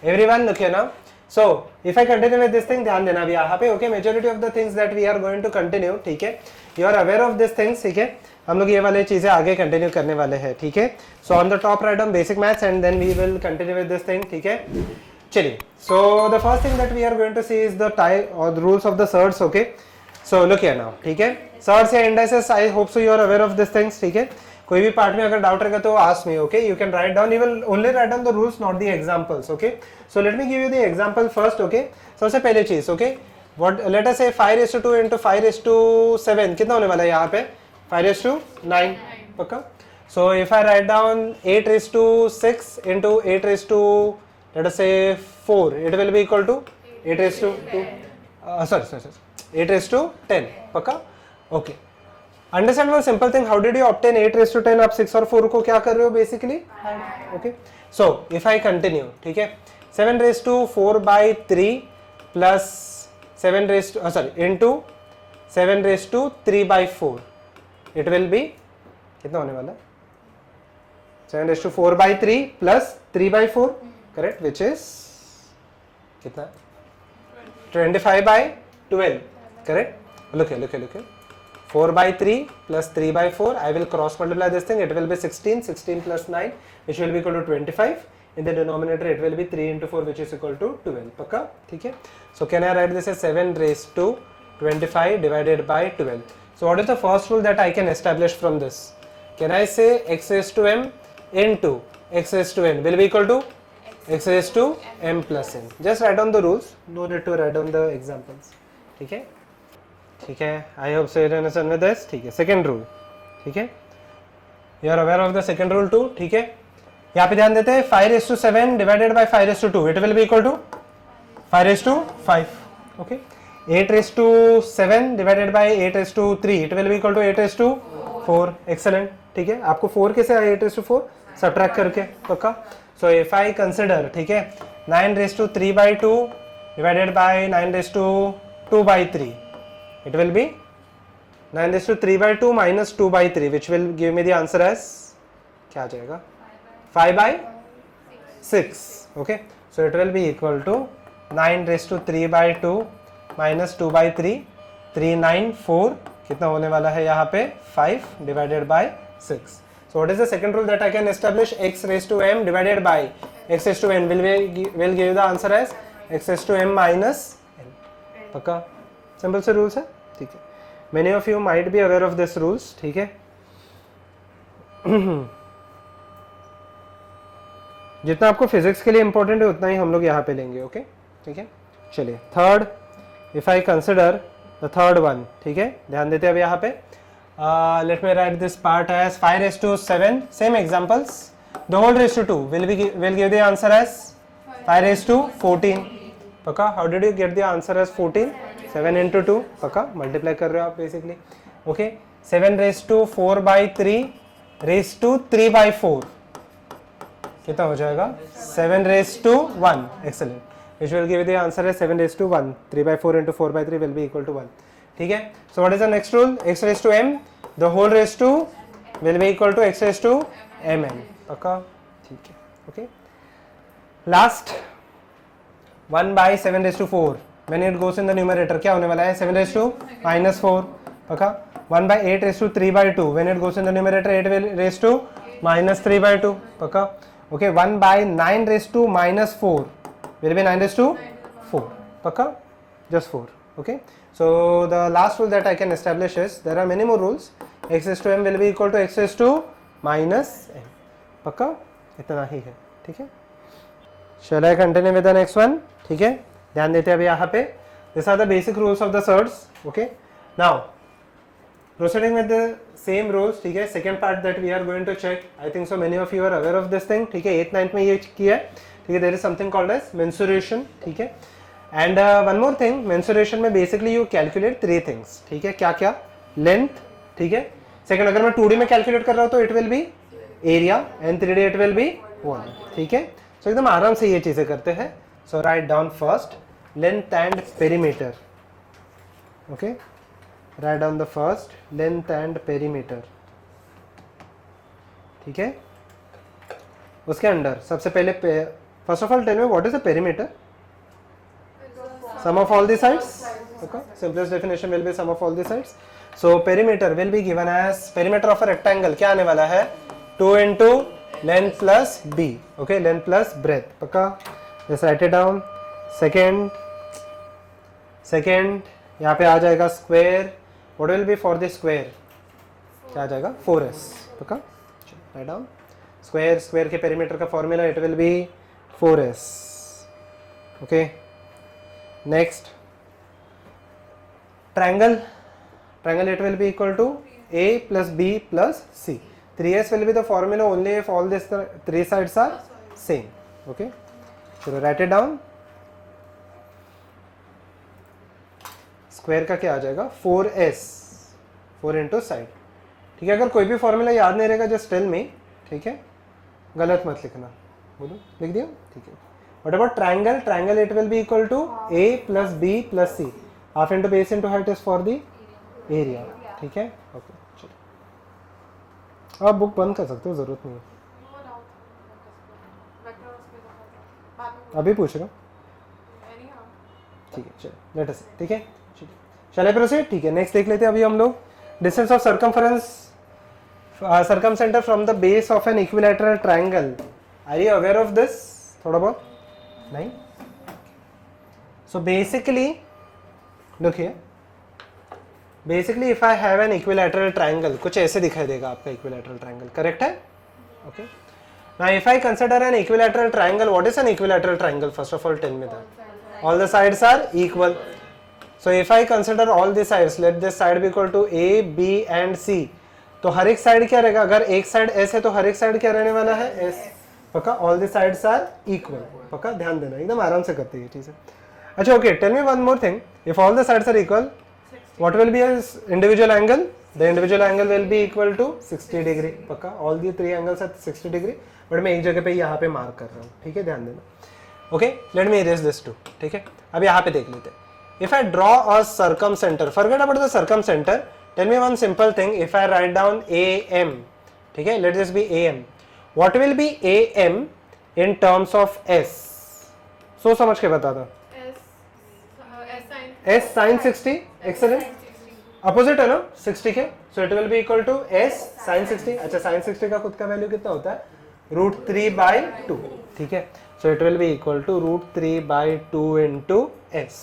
Everyone look here now. So if I continue with this thing, ध्यान देना अभी यहाँ पे. Okay, majority of the things that we are going to continue, ठीक है, you are aware of these things, ठीक है. हम लोग ये वाले चीजें आगे कंटिन्यू करने वाले हैं, ठीक है. So on the top write down basic maths and then we will continue with this thing, ठीक है. चलिए, so the first thing that we are going to see is the type और the rules of the surds. Okay, so look here now, ठीक है. Surds या indices, I hope so you are aware of this things, ठीक है. कोई भी part में अगर डाउट रहेगा तो ask me. Okay, you can write down, you will only right down the rules, not the examples. Okay, so let me give you the example first. Okay, सबसे पहले चीज, ओके, व्हाट लेट अस से 5:2 into 5:7 कितना होने वाला है यहाँ पे? 5:9, पक्का. So if I write down 8:6 into 8 let us say 4, it will be equal to 8:2 8:10, पक्का. Okay, understand one simple thing, how did you obtain 8:10? आप 6 और 4 को क्या कर रहे हो basically? Okay, so if I continue, ठीक है, 7/4/3 प्लस 7/3/4, इट विल बी कितना होने वाला? 7/4/3 प्लस 3/4, करेक्ट, विच इज कितना? 25/12, correct. Look here 4/3 plus 3/4, I will cross multiply this thing, it will be 16 plus 9 which will be equal to 25. In the denominator it will be 3 into 4 which is equal to 12, पक्का, ठीक है. So can I write this as 7/25 divided by 12. So what is the first rule that I can establish from this? Can I say x raised to m into x raised to n will be equal to x raised to m plus n. Just write down the rules, no need to write down the examples, ठीक है. ठीक है, I hope so you understand with this, ठीक है. Second rule, ठीक है, you are aware of the second rule too, ठीक है. यहाँ पे ध्यान देते हैं, 5:7 divided by 5:2, it will be equal to 5:5. Okay, 8:7 divided by 8:3, it will be equal to 8:4. Excellent, ठीक है. आपको 4 कैसे आया? 8:4 सब्ट्रैक्ट करके, पक्का. सो इफ आई कंसिडर, ठीक है, 9/3/2 divided by 9/2/3, it will be 9/3/2 minus 2/3 which will give me the answer as क्या आ जाएगा? 5/6. okay, so it will be equal to 9/3/2 minus 2/3, 394, कितना होने वाला है यहाँ पे? 5 divided by 6. So what is the second rule that I can establish? X raised to m divided by x raised to n will give you the answer as x raised to m minus n, पक्का. Simple से rules है, ठीक है. Many of you might be aware of this rules, ठीक है. जितना आपको physics के लिए इंपॉर्टेंट है उतना ही हम लोग यहाँ पे लेंगे. ओके, ठीक है. चलिए, third, if I consider the third one, ठीक है, ध्यान देते हैं अब यहाँ पे. Let me write this part as 5:7, same examples, the whole raise to 2 will give the answer as 5:14, पक्का. How did you get the answer as 14? 7 into 2, पक्का, मल्टीप्लाई कर रहे हो आप बेसिकली. ओके, 7/4/3 raised to 3/4 कितना हो जाएगा? 7/1. Excellent, which will give the answer है 7/1. 3/4 into 4/3 will be equal to 1, ठीक है. सो what is the next rule? x raised to m, the whole raised to will be equal to x raised to mn, पक्का, ठीक है. Okay, last 1/7/4 when it goes in the numerator क्या होने वाला है? 7/-4, पक्का. 1/8/3/2 when it goes in the numerator 8 will raise to -3/2, पक्का. okay, 1/9/-4 will be 9/4, पक्का, just 4. okay, so the last rule that I can establish is, there are many more rules. x raised to m will be equal to x raised to -m, पक्का, इतना ही है, ठीक है. shall I continue with the next one? ठीक है, ध्यान देते हैं अभी यहाँ पे. This are the basic rules of the surds. Okay, now proceeding with the same rules, ठीक है. Second part that we are going to check, I think so many of you are aware of this thing, ठीक है. 8th 9th में ये किया है, ठीक है. There is something called as mensuration, ठीक है. And one more thing, mensuration में बेसिकली यू कैलकुलेट 3 थिंग्स, ठीक है. क्या क्या? लेंथ, ठीक है. सेकंड, अगर मैं 2D में कैलकुलेट कर रहा हूँ तो it will B area, and 3D it will B volume, ठीक है. सो एकदम आराम से ये चीजें करते हैं. So write down first length and perimeter. okay, write down the first length and perimeter, ठीक है. उसके अंदर सबसे पहले First of all, tell me what is the perimeter? Sum of all the sides. Okay. Simplest definition will be sum of all the sides. So perimeter will be given as perimeter of a rectangle. क्या आने वाला है? 2 into length plus b. Okay, length plus breadth. पक्का? Just write it down. Second यहाँ पे आ जाएगा square. What will be for the square? क्या आ जाएगा? 4s. पक्का? Write down. Square के perimeter का formula it will be 4s. Okay. Next, triangle it will be equal to a plus b plus c. 3s will be the formula only if all these three sides are same. Okay, so write it down. Square का क्या आ जाएगा? 4s, 4 into side. ठीक है, अगर कोई भी formula याद नहीं रहेगा जस्ट टेल मी. ठीक है, गलत मत लिखना. बोलो, लिख दिया? ठीक है. What about triangle? Triangle it will be equal to a plus b plus c. Half into base into height is for the area. ठीक है? Okay. चलो. आप बुक बंद कर सकते हो, जरूरत नहीं है. अभी पूछ रहा हूँ. ठीक है, चलो. Let us see. ठीक है? Shall I proceed? ठीक है. Next देख लेते हैं अभी हम लोग. Distance of circumference, circumcenter from the base of an equilateral triangle. Are you aware of this? थोड़ा बहुत? नहीं. So basically, look here. Basically, if I have an equilateral triangle, कुछ ऐसे दिखाई देगा आपका equilateral triangle, correct है? Okay. Now, if I consider an equilateral triangle, what is an equilateral triangle? First of all, tell me that. All the sides are equal. So if I consider all the sides, let this side be equal to A, B and C. तो हर एक side क्या रहेगा? अगर एक side S है तो हर एक side क्या रहने वाला है? S. पक्का? All the sides are equal. पक्का? ध्यान देना, एकदम आराम से करते हैं चीजें. अच्छा, okay. Tell me one more thing. If all the sides are equal, what will be individual angle? The individual angle will be equal to 60 degree. पक्का? All the three angles are 60 degree. But मैं एक जगह पे यहाँ पे mark कर रहा हूँ. ठीक है, ध्यान देना. Okay, let me erase this too. ठीक है, अब यहाँ पे देख लेते हैं. If I draw a circumcenter, forget about the circumcenter. Tell me one simple thing. If I write down AM, ठीक है, let this be AM. What will be AM in terms of S? सोच समझ के बता दो. S sin 60. Excellent. Opposite है ना 60 के. So it will be equal to S sin 60. अच्छा, sin 60 का खुद का वैल्यू कितना होता है? √3/2. ठीक है. So it will be equal to √3/2 into S.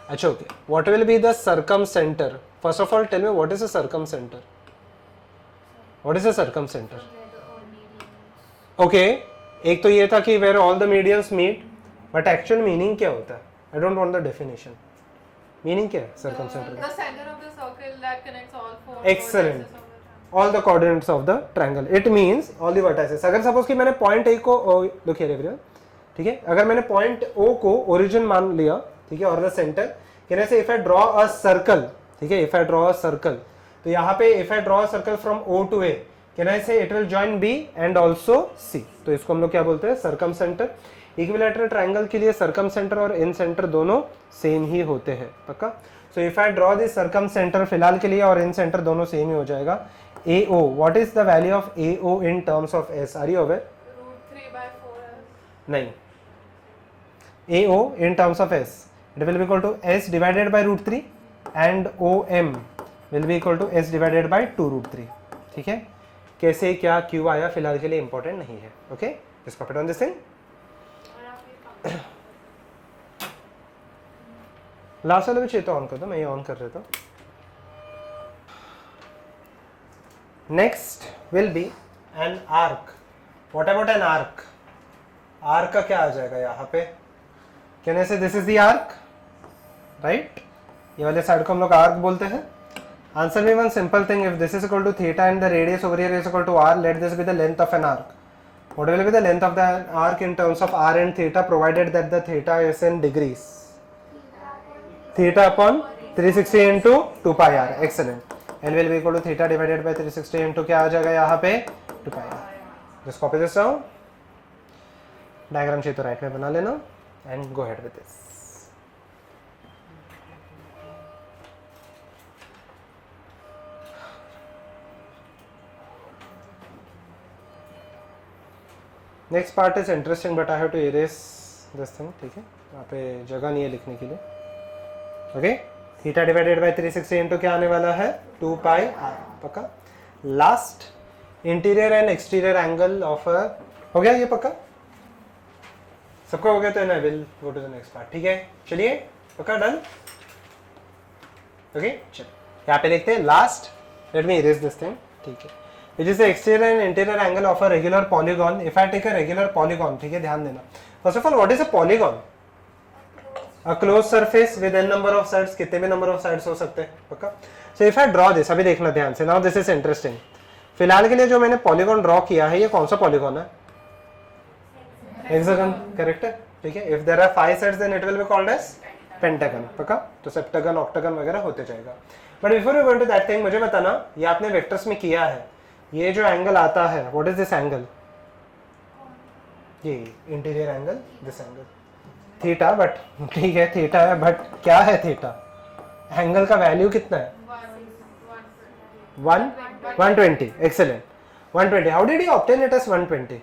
अच्छा, okay. What will be the circumcenter? First of all, tell me what is a circumcenter? What is a circumcenter? Okay, एक तो ये था कि where all the medians meet, but actual meaning क्या होता है? I don't want the definition. Meaning क्या है सर्कमसेंटर का? The centre of the circle that connects all four. Excellent. All the coordinates of the triangle. It means all the vertices. अगर suppose कि मैंने point A को, look here everyone, ठीक है, अगर मैंने पॉइंट ओ को ओरिजिन मान लिया, ठीक है, और the centre, can I say if I draw a circle, ठीक है, if I draw a circle, तो यहाँ पे if I draw a circle from O to A, can I say it will join B and also C. तो इसको हम लोग क्या बोलते हैं? सर्कमसेंटर. इक्विलैटरल ट्रायंगल के लिए सर्कमसेंटर और इन सेंटर दोनों सेम ही होते हैं. पक्का? So if I draw this circumcenter फिलहाल के लिए और इन सेंटर दोनों सेम ही हो जाएगा. AO, what is the value of AO in terms of S? Are you aware? √3/4. नहीं. AO in terms of S, it will be equal to S divided by √3 and OM will be equal to S divided by 2√3. ठीक है, कैसे क्या क्यों आया फिलहाल के लिए इंपॉर्टेंट नहीं है. Okay, just copy down this thing. Last वाले भी चाहिए तो ऑन कर दो, मैं ये ऑन कर देता हूँ. Next will be an arc. What about an arc? Arc का क्या आ जाएगा यहाँ पे? कैन आई से this is the arc, right? ये वाले साइड को हम लोग आर्क बोलते हैं. Answer me one simple thing. If this is equal to theta and the radius over here is equal to r, let this be the length of an arc. What will be the length of the arc in terms of r and theta, provided that the theta is in degrees? Theta upon 360 into 2 pi r. Excellent. L will be equal to theta divided by 360 into क्या आ जाएगा यहाँ पे? 2 pi r. Just copy this down. Diagram चाहिए तो right में बना लेना and go ahead with this. Next part is interesting but I have to erase this thing, ठीक है, यहाँ पे जगह नहीं है लिखने के लिए। Okay, theta divided by 360 into क्या आने वाला है 2 पाई आर, पक्का। Last interior and exterior angle of a, हो गया ये पक्का, सबका हो गया तो I will go to the next part, ठीक है। चलिए पक्का, डन। ओके चलो यहाँ पे देखते हैं last, late me erase this thing, ठीक है। Which is the exterior and interior angle of a regular polygon. If I take a regular polygon, ठीक है, ध्यान देना। First of all, what is a polygon? A closed surface with n number of sides, कितने भी number of sides हो सकते हैं, पक्का। So if I draw this, अभी देखना ध्यान से, now this is interesting। फिलहाल के लिए जो मैंने polygon draw किया है, ये कौन सा polygon है? Hexagon, correct है, ठीक है। If there are 5 sides, then it will be called as pentagon, पक्का। तो septagon, octagon वगैरह होते जाएगा। But before we go into that thing, मुझे बताना, ये आपने वेक्टर्स में किया है, ये जो एंगल आता है, व्हाट इज दिस एंगल? ये interior angle, this angle theta, but ठीक है थीटा है, बट क्या है थीटा? एंगल का वैल्यू कितना है? 120, excellent, 120। How did you obtain it as 120?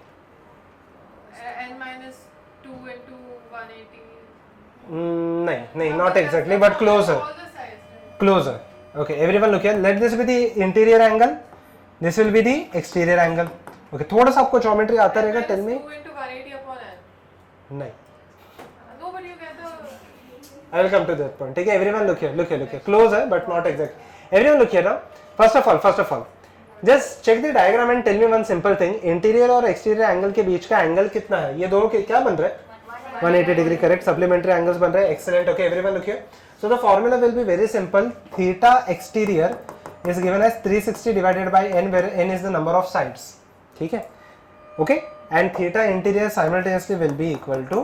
n-2 into 180. नहीं, not exactly, but closer. Okay, everyone look here, let this be the interior angle, this will be the exterior angle. Okay, थोड़ा सा आपको geometry आता रहेगा, tell me. 2 into 180 upon n. नहीं, No, but you get the. I will come to that point, ठीक है। everyone look here, close है but not exact. everyone look here now. first of all just check the diagram and tell me one simple thing, interior और exterior angle के बीच का angle कितना है? ये दोनों के क्या बन रहा है? 180 डिग्री, करेक्ट। सप्लीमेंट्री एंगल्स बन रहे हैं, excellent. Okay, everyone look here. So the formula will be very simple, theta exterior is given as 360 divided by n, where n is the number of sides, ठीक है। okay, and theta interior simultaneously will be equal to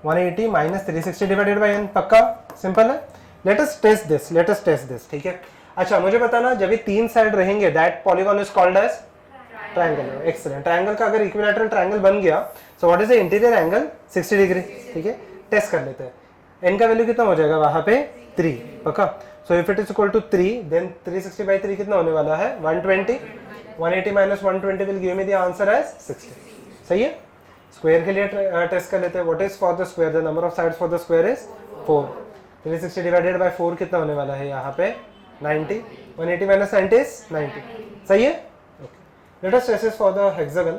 180 minus 360 divided by n, पक्का simple है। let us test this, ठीक है। अच्छा मुझे बताना, जब ये 3 साइड रहेंगे, that polygon is called as triangle, excellent। Triangle का अगर इक्विलैटरल ट्रायंगल बन गया, so what is the interior angle? 60 degree, ठीक है। टेस्ट कर लेते हैं, n का वैल्यू कितना हो जाएगा वहां पे? 3, पक्का। So if it is equal to 3, then 360 by 3 कितना होने वाला है? 120. 180 minus 120 will give me the answer as 60. सही है। स्क्वायर के लिए टेस्ट कर लेते हैं। What is for the square? The number of sides for the square is 4. 360 divided by 4 कितना होने वाला है यहाँ पे? 90. 180 minus 90 is 90. सही है। Okay. Let us test this for the hexagon.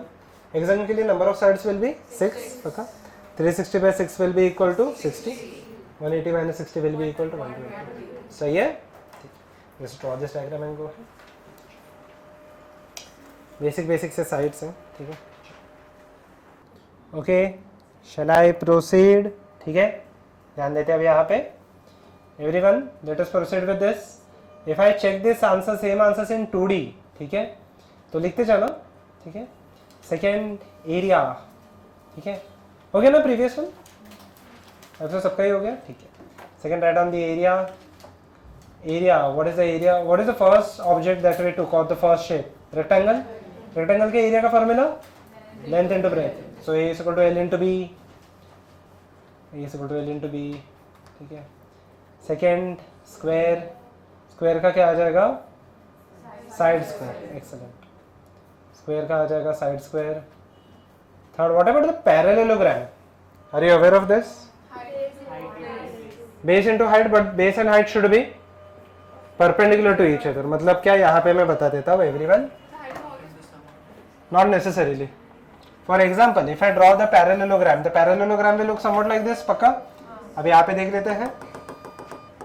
Hexagon के लिए number of sides will be 6, पक्का। 360 by 6 will be equal to 60. 180 minus 60 will be equal to 120. सही है। Just draw this diagram and go ahead. Basic से sides हैं, ठीक है। Okay, shall I proceed? ठीक है, ध्यान देते हैं अब यहाँ पे। Everyone, let us proceed with this. If I check this answer, same answers in 2D, ठीक है, तो लिखते जाना, ठीक है। सेकेंड एरिया, ठीक है, हो गया ना प्रीवियस वन? अब तो सबका ही हो गया, ठीक है। Second right on the area. Area, what is the area? What is the first object that we took out, the first shape? Rectangle. Rectangle के area का formula? Length into breadth. So A is equal to L into B. A is equal to L into B. ठीक है। Second square. Square का क्या आ जाएगा? Side square. Excellent. Square का आ जाएगा side square. Third, what about the parallelogram? Are you aware of this? Base into height, but base and height should be perpendicular to each other. मतलब क्या, यहाँ पे मैं बता देता हूँ everyone, not necessarily. For example, if I draw the parallelogram will look somewhat like this, पक्का। अब यहाँ पे देख लेते हैं,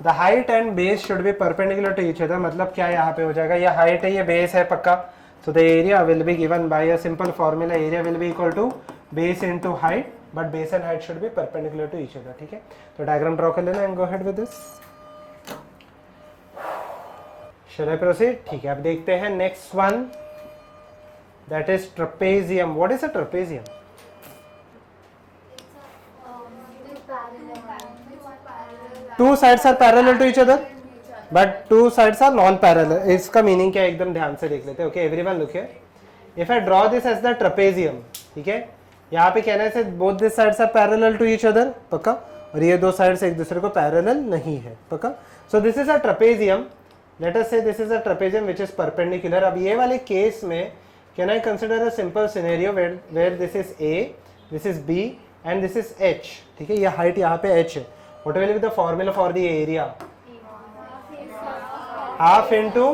the height and base should be perpendicular to each other। मतलब क्या यहाँ पे हो जाएगा, ये height है, ये base है, पक्का। So the area will be given by a simple formula, area will be equal to base into height, but base and height should be perpendicular to each other, ठीक है। तो डायग्राम ड्रॉ कर लेना and go ahead with this. Shall I proceed? ठीक है, अब देखते हैं next one, that is trapezium. What is a trapezium? Two sides are parallel to each other, but two sides are non-parallel. इसका meaning क्या है एकदम ध्यान से देख लेते हैं। Okay, everyone look here. If I draw this as the trapezium, ठीक है, यहाँ पे कहना है both these sides are parallel to each other, पक्का, और ये दो sides एक दूसरे को parallel नहीं है, पक्का। So this is a trapezium. Let us say this is a trapezium which is perpendicular. अब ये वाले केस में Can I consider a simple scenario where this is A, this is B and this is H? ठीक है, ये height यहाँ पे H है. What will be the formula for the area? Half into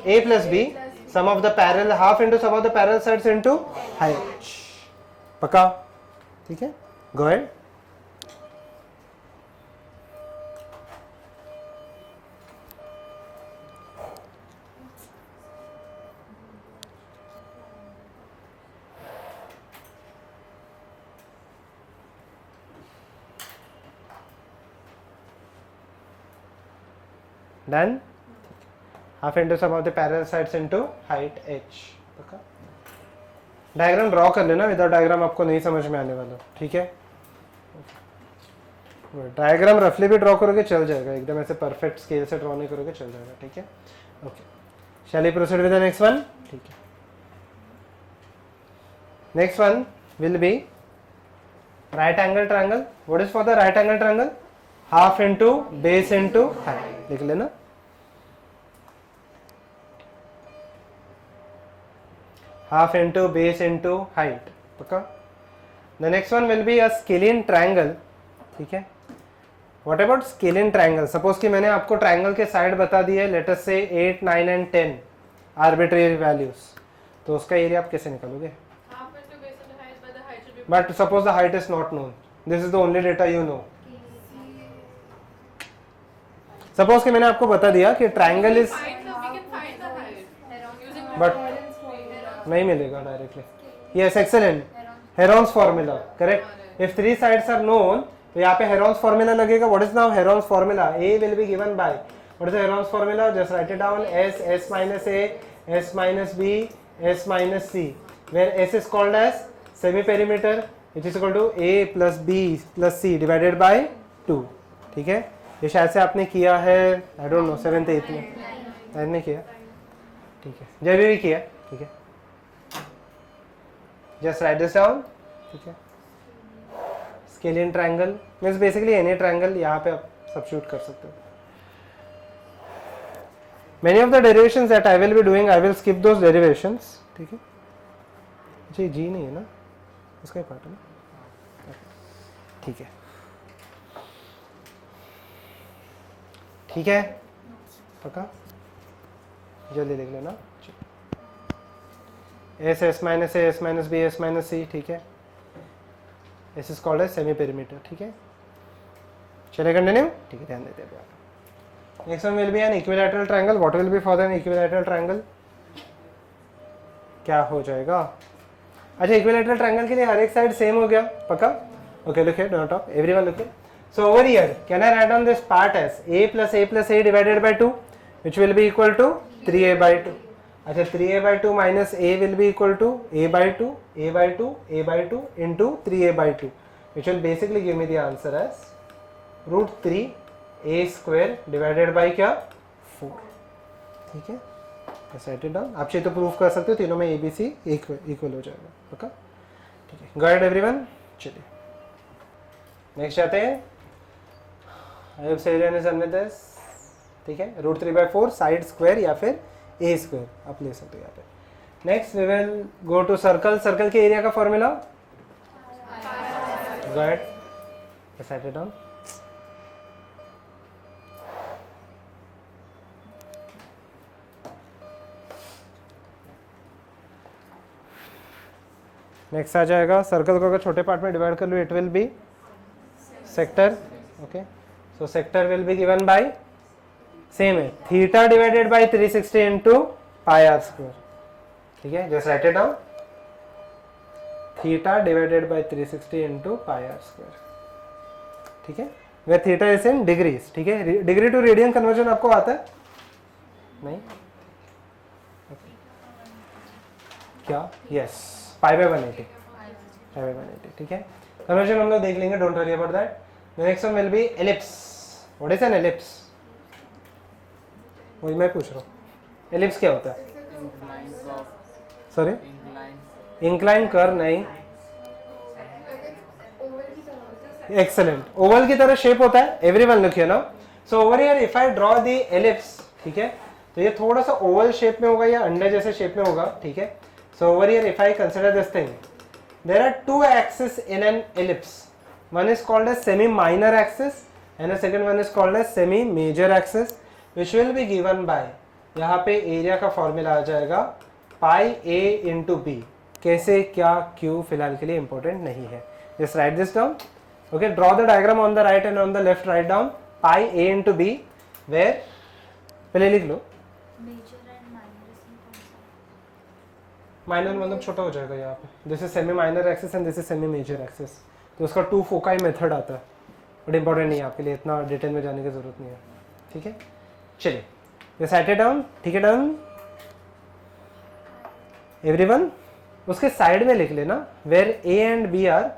A plus B, sum of the parallel, half into sum of the parallel sides into height. पक्का? ठीक है? Go ahead. Done. Half into sum of the parallel sides into height h. Okay, diagram draw कर लेना, without diagram आपको नहीं समझ में आने वाला. ठीक है, डायग्राम रफली भी ड्रॉ करोगे चल जाएगा, एकदम ऐसे परफेक्ट स्केल से ड्रॉ नहीं करोगे चल जाएगा. ठीक है, okay. Shall we proceed with the next one? ठीक है, next one will be right angle triangle. What is for the right angle triangle? Half into base into height. लिख लेना. Half into base into height. पक्का? The next one will be a scalene triangle. ठीक है, what about scalene triangle? Suppose कि मैंने आपको triangle के side बता दिए, लेट अस से 8, 9 एंड 10 आर्बिट्रेरी वैल्यूज, तो उसका एरिया आप कैसे निकालोगे? Half into base into height, but the height should be. But suppose the height is not known, this is the only data you know. Suppose कि मैंने आपको बता दिया कि triangle is, We can find the height using. But नहीं मिलेगा directly. Yes, excellent. Heron's formula, correct. If 3 sides are known, तो यहाँ पे हेरोन्स फॉर्मूला लगेगा. What is now Heron's formula? A will be given by, what is the Heron's formula? Just write it down. S, S minus A, S minus B, S minus c, where s is called as semi perimeter which is equal to a plus b plus c divided by 2. ठीक है, ये शायद से आपने किया है, I don't know, 7th 8th में. शायद नहीं किया. ठीक है, जब भी किया. ठीक है, जस्ट राइट दिस डाउन. ठीक है, scalene triangle means basically any triangle, यहाँ पे आप सब्स्टिट्यूट कर सकते हो. Many of the derivations that I will be doing, I will skip those derivations. ठीक है, जी जी नहीं है ना, उसका ही पार्ट है ना. ठीक है, ठीक है, पक्का? जल्दी देख लेना. एस, एस माइनस ए, S minus B, S minus C. ठीक है, S is called as semi perimeter. ठीक है, चलिए कंटिन्यू. ठीक है, ध्यान देते हैं. Next one will be an equilateral triangle. What will be for an equilateral triangle? क्या हो जाएगा? अच्छा, इक्विलैटरल ट्रायंगल के लिए हर एक साइड सेम हो गया. पक्का? Okay, look here, don't talk, everyone look here. So over here, can I write down this part as a plus a divided by 2, which will be equal to 3a by 2. अच्छा, 3a by 2 minus a will be equal to a by 2, a by 2, a by 2 into 3a by 2, which will basically give me the answer as root 3 a square divided by क्या? 4. ठीक है, just write it down. आप चाहिए तो proof कर सकते हो, तीनों में abc इक्वल हो जाएगा. पक्का? ठीक है, go ahead everyone. चलिए नेक्स्ट आते हैं. I have said any done with this. ठीक है, रूट 3/4 साइड स्क्वायर या फिर ए स्क्वायर आप ले सकते हो यहाँ पे. Next we will go to circle. Circle के एरिया का formula? Go ahead, write it down. Next आ जाएगा, सर्कल को अगर छोटे पार्ट में डिवाइड कर लो, it will be sector. Okay, so sector will be given by same है, theta divided by 360 into pi r square. ठीक है, just write it down. theta divided by 360 into pi r square. ठीक है, where theta is in degrees. ठीक है, degree two radian conversion आपको आता है? नहीं? Okay. क्या? yes, pi by 180. pi by 180. ठीक है, कन्वर्जन हम लोग देख लेंगे, don't worry about that. The next one will be ellipse. What is an ellipse? वही मैं पूछ रहा हूँ. ellipse क्या होता है? सॉरी, इंक्लाइन कर नहीं. एक्सेलेंट, ओवल की तरह शेप होता है. Everyone look here now. So over here if I draw the ellipse, ठीक है, तो ये थोड़ा सा ओवल शेप में होगा या अंडे जैसे शेप में होगा, ठीक है. So over here if I consider this thing, there are two axis in an ellipse. One is called as semi minor axis and the second one is called as semi major axis, which will be given by, यहाँ पे area का formula आ जाएगा पाई a into B. कैसे, क्या, क्यों फिलहाल के लिए इंपॉर्टेंट नहीं है. Just write this down. Okay, draw the diagram on the right and on the left. Write down pi a into b, where, पहले लिख लो. माइनर मतलब छोटा हो जाएगा यहाँ पे. This is semi minor axis and this is semi major axis. तो उसका टू फोकाई मेथड आता है, बट इंपॉर्टेंट नहीं है आपके लिए, इतना डिटेल में जाने की जरूरत नहीं है. ठीक है, चलिए ये साइड डाउन. ठीक है, डन एवरीवन. उसके साइड में लिख लेना where a and b are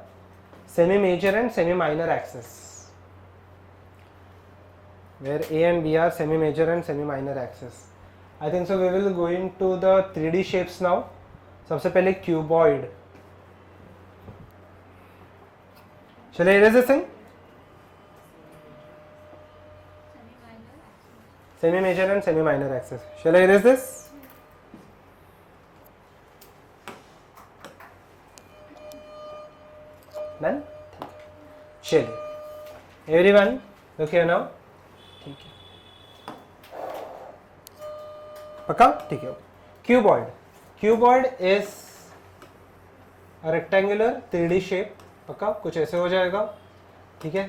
semi major and semi minor axis. Where a and b are semi major and semi minor axis. I think so we will going to the 3D shapes now. सबसे पहले cuboid. चलिए erase this thing. Semi major and semi minor axis. Shall I erase this? Done? चलिए everyone look here now. ठीक है, पक्का, ठीक है. Cuboid. Cuboid is a rectangular 3D shape. पक्का, कुछ ऐसे हो जाएगा. ठीक है,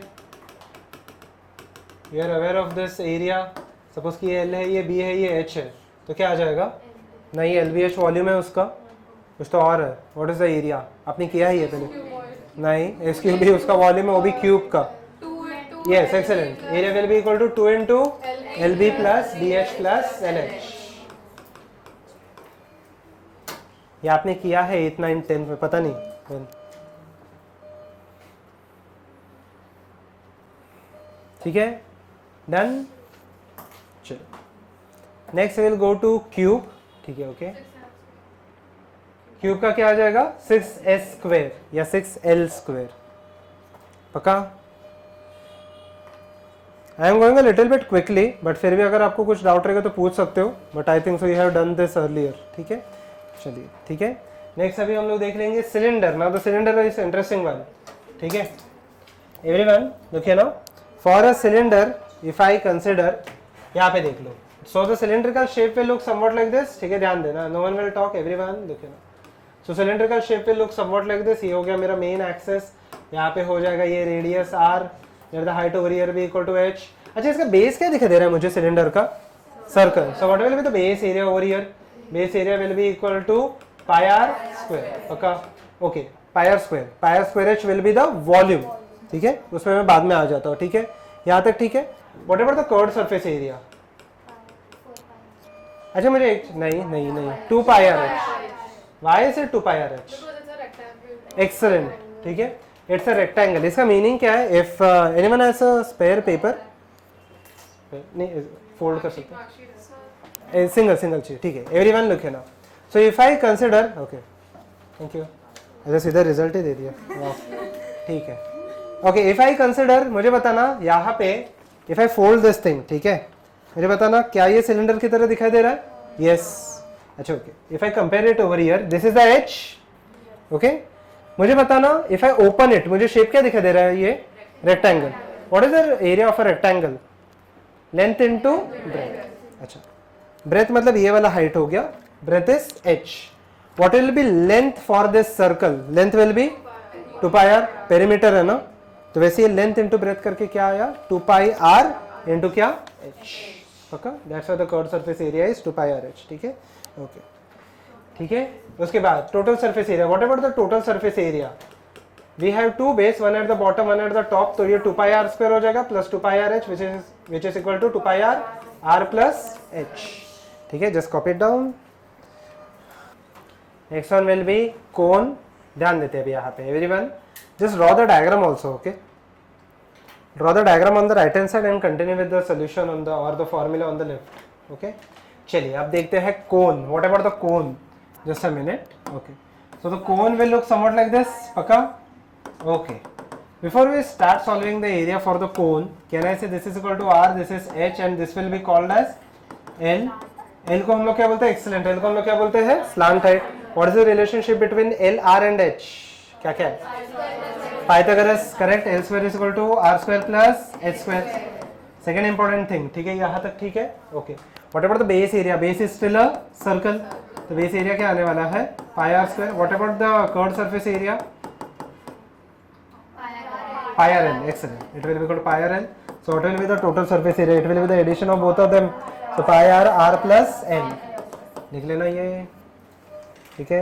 you are aware of this area. Suppose कि ये L है, ये B है, ये H है, तो क्या आ जाएगा? नहीं, LBH वॉल्यूम है उसका, कुछ तो और है. What is the area? आपने किया ही है पहले. नहीं, एस क्यूब भी उसका वॉल्यूम है, वो भी क्यूब का. Yes, excellent. Area will be equal to 2 into LB plus BH plus LH. ये आपने किया है 8, 9, 10 में, पता नहीं. ठीक है, डन. चलो next will go two cube. ठीक है, ओके. क्यूब का क्या आ जाएगा? 6s स्क्वायर या 6l स्क्वायर. पक्का? I am going a little bit quickly, but फिर भी अगर आपको कुछ डाउट रहेगा तो पूछ सकते हो, but I think so you have done this earlier. ठीक है, चलिए. ठीक है, नेक्स्ट अभी हम लोग देख लेंगे cylinder. Now the cylinder is interesting one. ठीक है, एवरीवन देखिए ना. For a cylinder if I consider, यहाँ पे देख लो. So the cylindrical shape will look somewhat like this. ठीक है, ध्यान देना, no one will talk, everyone देखिए ना. So cylindrical shape will look somewhat like this. ये हो गया मेरा मेन एक्सेस. यहाँ पे हो जाएगा ये radius r, where the height over here be equal to h. अच्छा, इसका बेस क्या दिखाई दे रहा है मुझे सिलेंडर का? Circle. So what will be the base area over here? Base area will be equal to pi r square. पक्का, okay. Pi r square, pi r square h will be the volume. ठीक है, उसमें मैं बाद में आ जाता हूँ. ठीक है, यहाँ तक ठीक है. What about the curved surface area? अच्छा मुझे एक नहीं 2 pi r h. Why is it 2 pi r h? Because it's a rectangle. Excellent. ठीक है, इट्स अ रेक्टेंगल. इसका मीनिंग क्या है? If anyone has a spare paper, नहीं फोल्ड कर सकते हैं, सिंगल चाहिए. ठीक है, एवरीवन लुक है ना. सो if I consider, okay thank you. अच्छा सीधा रिजल्ट ही दे दिया. ठीक है, ओके. इफ आई कंसिडर, मुझे बताना यहाँ पे, if I fold this thing, ठीक है, मुझे बताना क्या ये सिलेंडर की तरह दिखाई दे रहा है? यस. अच्छा, okay. If I compare it over here, this is the h. Okay, मुझे बताना इफ आई ओपन इट, मुझे शेप क्या दिखाई दे रहा है? ये rectangle. What is the area of a rectangle? Length into breadth. अच्छा, ब्रेथ मतलब ये वाला हाइट हो गया. Breadth is h. What will be length for this circle? Length will be 2 pi r. Perimeter है ना, तो वैसे ये लेंथ इनटू ब्रेथ करके क्या आया? 2 पाई r इनटू क्या? h. पक्का, that's why the curved surface area is 2 pi r h. ठीक है, ओके. ठीक है, उसके बाद total surface area. What about the total surface area? We have two base, one at the bottom one at the top, तो ये 2 pi r square हो जाएगा plus 2 pi r h, which is equal to 2 pi r plus h. ठीक है, just copy it down. Next one will be cone. ध्यान देते हैं अभी यहाँ पे everyone. Just draw the diagram also. Okay, draw the diagram on the right hand side and continue with the solution on the or the formula on the left. Okay, चलिए अब देखते हैं cone. What about the cone? Just a minute. Okay, so the cone will look somewhat like this. पक्का? Okay, before we start solving the area for the cone, can I say this is equal to r, this is h, and this will be called as l, L को हम लोग क्या बोलते हैं, excellent, L को हम लोग क्या बोलते हैं, slant height. What is the relationship between L, R and H, क्या क्या है, Pythagoras, correct. L square is equal to R square plus H square. Second important thing, ठीक है, यहाँ तक ठीक है, okay. What about the base area, base is still a circle, तो बेस एरिया क्या आने वाला है, pi are square. What about the curved surface area, pi r n, excellent, it will be equal to pi r n. So what will be the total surface area, it will be the addition of both of them, so pi r r plus n, लिख लेना ये, ठीक है.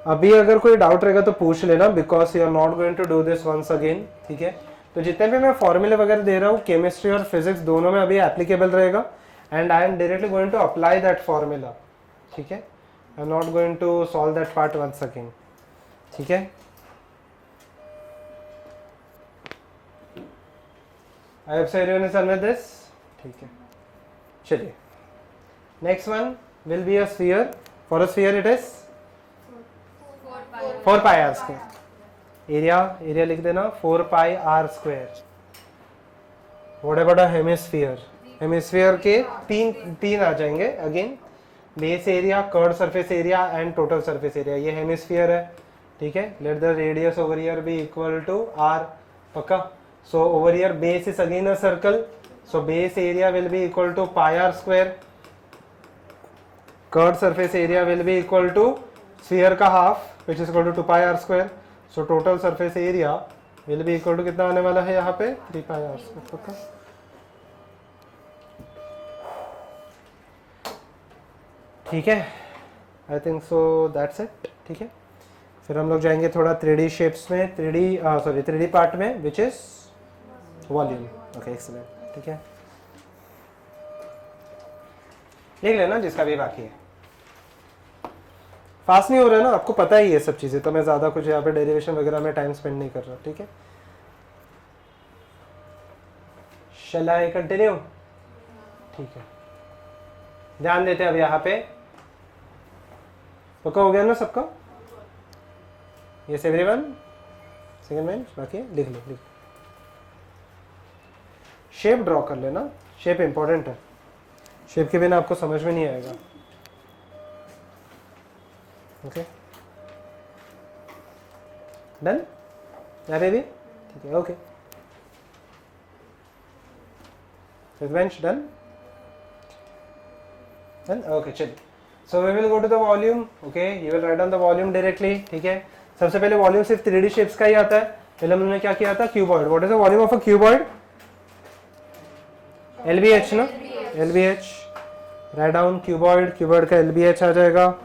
अभी अगर कोई doubt रहेगा तो पूछ लेना, because you are not going to do this once again, ठीक है. तो जितने भी मैं फॉर्मूले वगैरह दे रहा हूँ केमिस्ट्री और फिजिक्स दोनों में अभी एप्लीकेबल रहेगा, and I am directly going to apply that formula, ठीक है. I am not going to solve that part once again, ठीक है. I hope everyone is done with this, ठीक है. चलिए, next one will be a sphere. For a sphere it is 4 pi r square. Area लिख देना 4 pi r square. What about a hemisphere, hemisphere के तीन आ जाएंगे again, base area, curved surface area and total surface area. ये hemisphere है, ठीक है. Let the radius over here be equal to r, पक्का. So over here base is again a circle, so base area will be equal to pi r square. Curved surface area will be equal to sphere का half, which is equal to 2 pi r square. So total surface area will be equal to कितना आने वाला है यहाँ पे, 3 pi r square, पक्का. ठीक है, आई थिंक सो दैट्स इट, ठीक है. फिर हम लोग जाएंगे थोड़ा 3D शेप्स में, 3D पार्ट में, which is volume. Okay, excellent, ठीक है. लिख लेना जिसका भी बाकी है. फास्ट नहीं हो रहा है ना, आपको पता ही ये सब चीज़ें, तो मैं ज़्यादा कुछ यहाँ पे डेरिवेशन वगैरह में टाइम स्पेंड नहीं कर रहा, ठीक है. शैल आई कंटिन्यू, ठीक है. ध्यान देते हैं अब यहाँ पे, पक्का हो गया ना सबका, यस एवरीवन. सेकंड बेंच बाकी है, लिख लो. शेप ड्रॉ कर लेना, शेप इंपॉर्टेंट है, शेप के बिना आपको समझ में नहीं आएगा. ओके, डन या बेबी, ठीक है. Okay, bench done. ओके, चलिए. So we will go to the volume. Okay, you will write down the volume directly, ठीक है. सबसे पहले वॉल्यूम सिर्फ 3D शेप्स का ही आता है. पहले हमने क्या किया था, cuboid. What is the volume of a cuboid, LBH ना, LBH. राइट डाउन क्यूबॉइड का LBH आ जाएगा.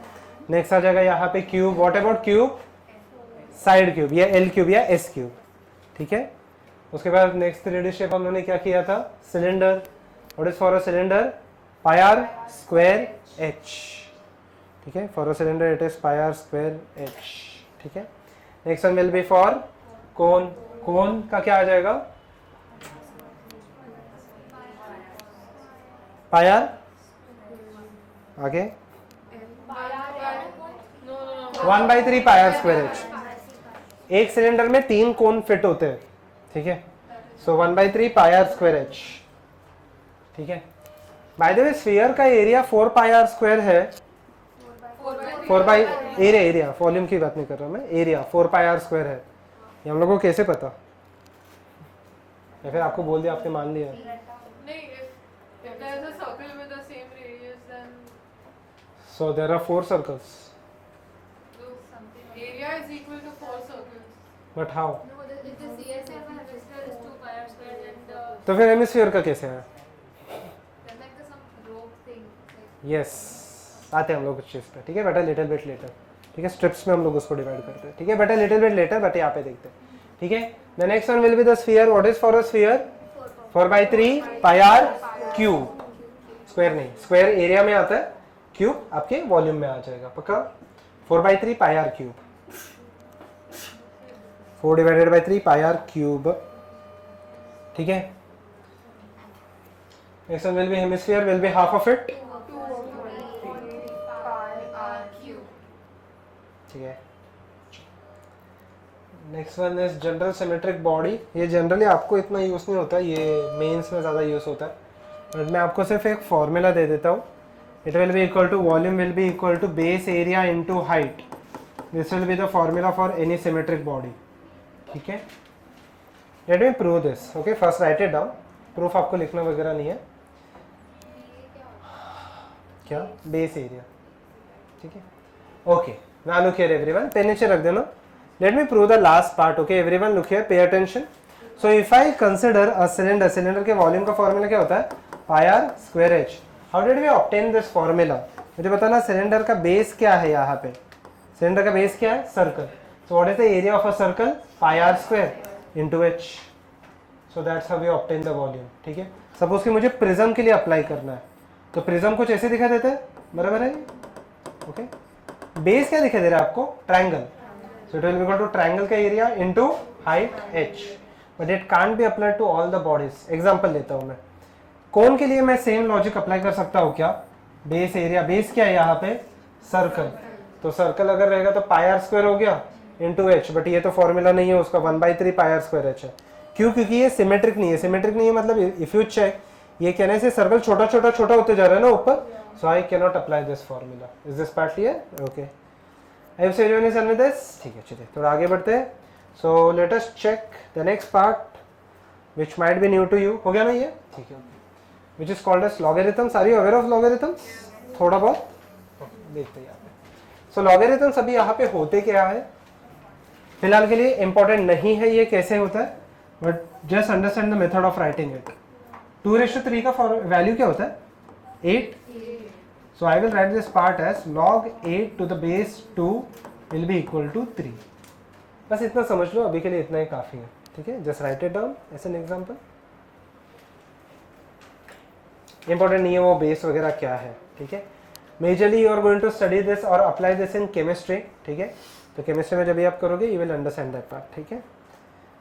नेक्स्ट आ जाएगा यहाँ पे cube. What about cube, side cube या L क्यूब या S क्यूब, ठीक है. उसके बाद नेक्स्ट 3D शेप हम लोगों ने क्या किया था, cylinder. What is for a cylinder, pi are square H, ठीक है. For a cylinder it is pi are square H, ठीक है. Next one will be for cone. Cone का क्या आ जाएगा, पाई आर, आगे 1/3 पाई आर स्क्वायर H. एक सिलेंडर में 3 कोन फिट होते हैं, ठीक है. So 1/3 pi are square H, ठीक है. बाय द वे स्फीयर का एरिया 4 पाई आर स्क्वायर है. 4 बाई एरिया, वॉल्यूम की बात नहीं कर रहा मैं, एरिया 4 पाई आर स्क्वायर है. ये हम लोगों को कैसे पता, या फिर आपको बोल दिया, आपने मान लिया. नहीं, if there is a circle with the same radius, then So there are 4 circles. area is equal to 4 circles. But how? No, if the CSF hemisphere is 2 pi r square and तो फिर hemisphere का कैसे है? then like the some rope thing. Like, yes, आते हैं हम लोग उस चीज़ पे, ठीक है बेटा, लिटिल बिट लेटर, ठीक है. स्ट्रिप्स में हम लोग उसको डिवाइड करते हैं, ठीक है बेटा, लिटिल बिट लेटर, बट यहाँ पे देखते हैं, ठीक है. The next one will be the sphere. What is for a sphere, 4/3 pi are cube. Square नहीं, स्क्वायर एरिया में आता है, क्यूब आपके वॉल्यूम में आ जाएगा, पक्का. 4/3 pi are cube, 4/3 pi are cube, ठीक है. Next one will be hemisphere, will be half of it. 2 pi r cube. ठीक है। Next one is general symmetric body. ये जनरली आपको इतना यूज़ नहीं होता, ये मेंस में ज़्यादा यूज़ होता है, बट मैं आपको सिर्फ एक फॉर्मूला दे देता हूँ। It will be equal to volume will be equal to base area into height. This will be the formula for any symmetric body, ठीक है। Let me prove this, okay. First write it down, proof आपको लिखना वगैरह नहीं है। क्या? Base area, okay है, ओके। Now look here everyone, pen नीचे रख देना। Let me prove the last part, okay everyone, look here, pay attention. So if I consider a cylinder, cylinder के वॉल्यूम का फॉर्मूला क्या होता है? Pi are square H. How did we obtain this formula? मुझे बताना cylinder का base क्या है यहाँ पे। सिलेंडर का बेस क्या है? Circle. So what is the area of a circle? Pi are square into h. So that's how we obtain the volume, ठीक है। सपोज कि मुझे प्रिज्म के लिए अप्लाई करना है, तो प्रिज्म कुछ ऐसे दिखाई देता है, बराबर है, ओके। बेस क्या दिखाई दे रहा है आपको? Triangle. So it will be equal to triangle का area into height h, but it can't be applied to all the bodies. Example लेता हूं मैं, कोन के लिए मैं सेम लॉजिक अप्लाई कर सकता हूं क्या? बेस एरिया, बेस क्या है यहाँ पे? सर्कल। तो सर्कल अगर रहेगा तो पाई आर स्क्वायर हो गया इनटू h, बट ये तो फॉर्मूला नहीं है उसका, 1/3 पाई आर स्क्वायर h है। क्यों? क्योंकि ये सिमेट्रिक नहीं है। सिमेट्रिक नहीं है मतलब इफ यू चेक, ये कहने से सर्कल छोटा छोटा छोटा होते जा रहा है ना ऊपर, so I can not apply this formula. Is this part clear? Okay, I hope everyone is understand this, ठीक है। चलिए थोड़ा आगे बढ़ते हैं। So let us check the next part which might be new to you. हो गया ना ये? ठीक है, which is called as logarithms. Are you aware of logarithms? थोड़ा बहुत देखते हैं यहाँ पे। सो लॉगरिथम्स अभी यहाँ पे होते क्या है, फिलहाल के लिए इंपॉर्टेंट नहीं है ये कैसे होता है, but just understand the method of writing it. 2/3 का वैल्यू क्या होता है? 8। So I will write this part as log 8 to the base 2 will be equal to 3. बस इतना समझ लो, अभी के लिए इतना ही काफी है, ठीक है। Just write it down as an example. Important नहीं है वो बेस वगैरह क्या है, ठीक है। Majorly you are going to study this और अप्लाई दिस इन केमिस्ट्री, ठीक है। तो केमिस्ट्री में जब भी आप करोगे you will understand that part, ठीक है।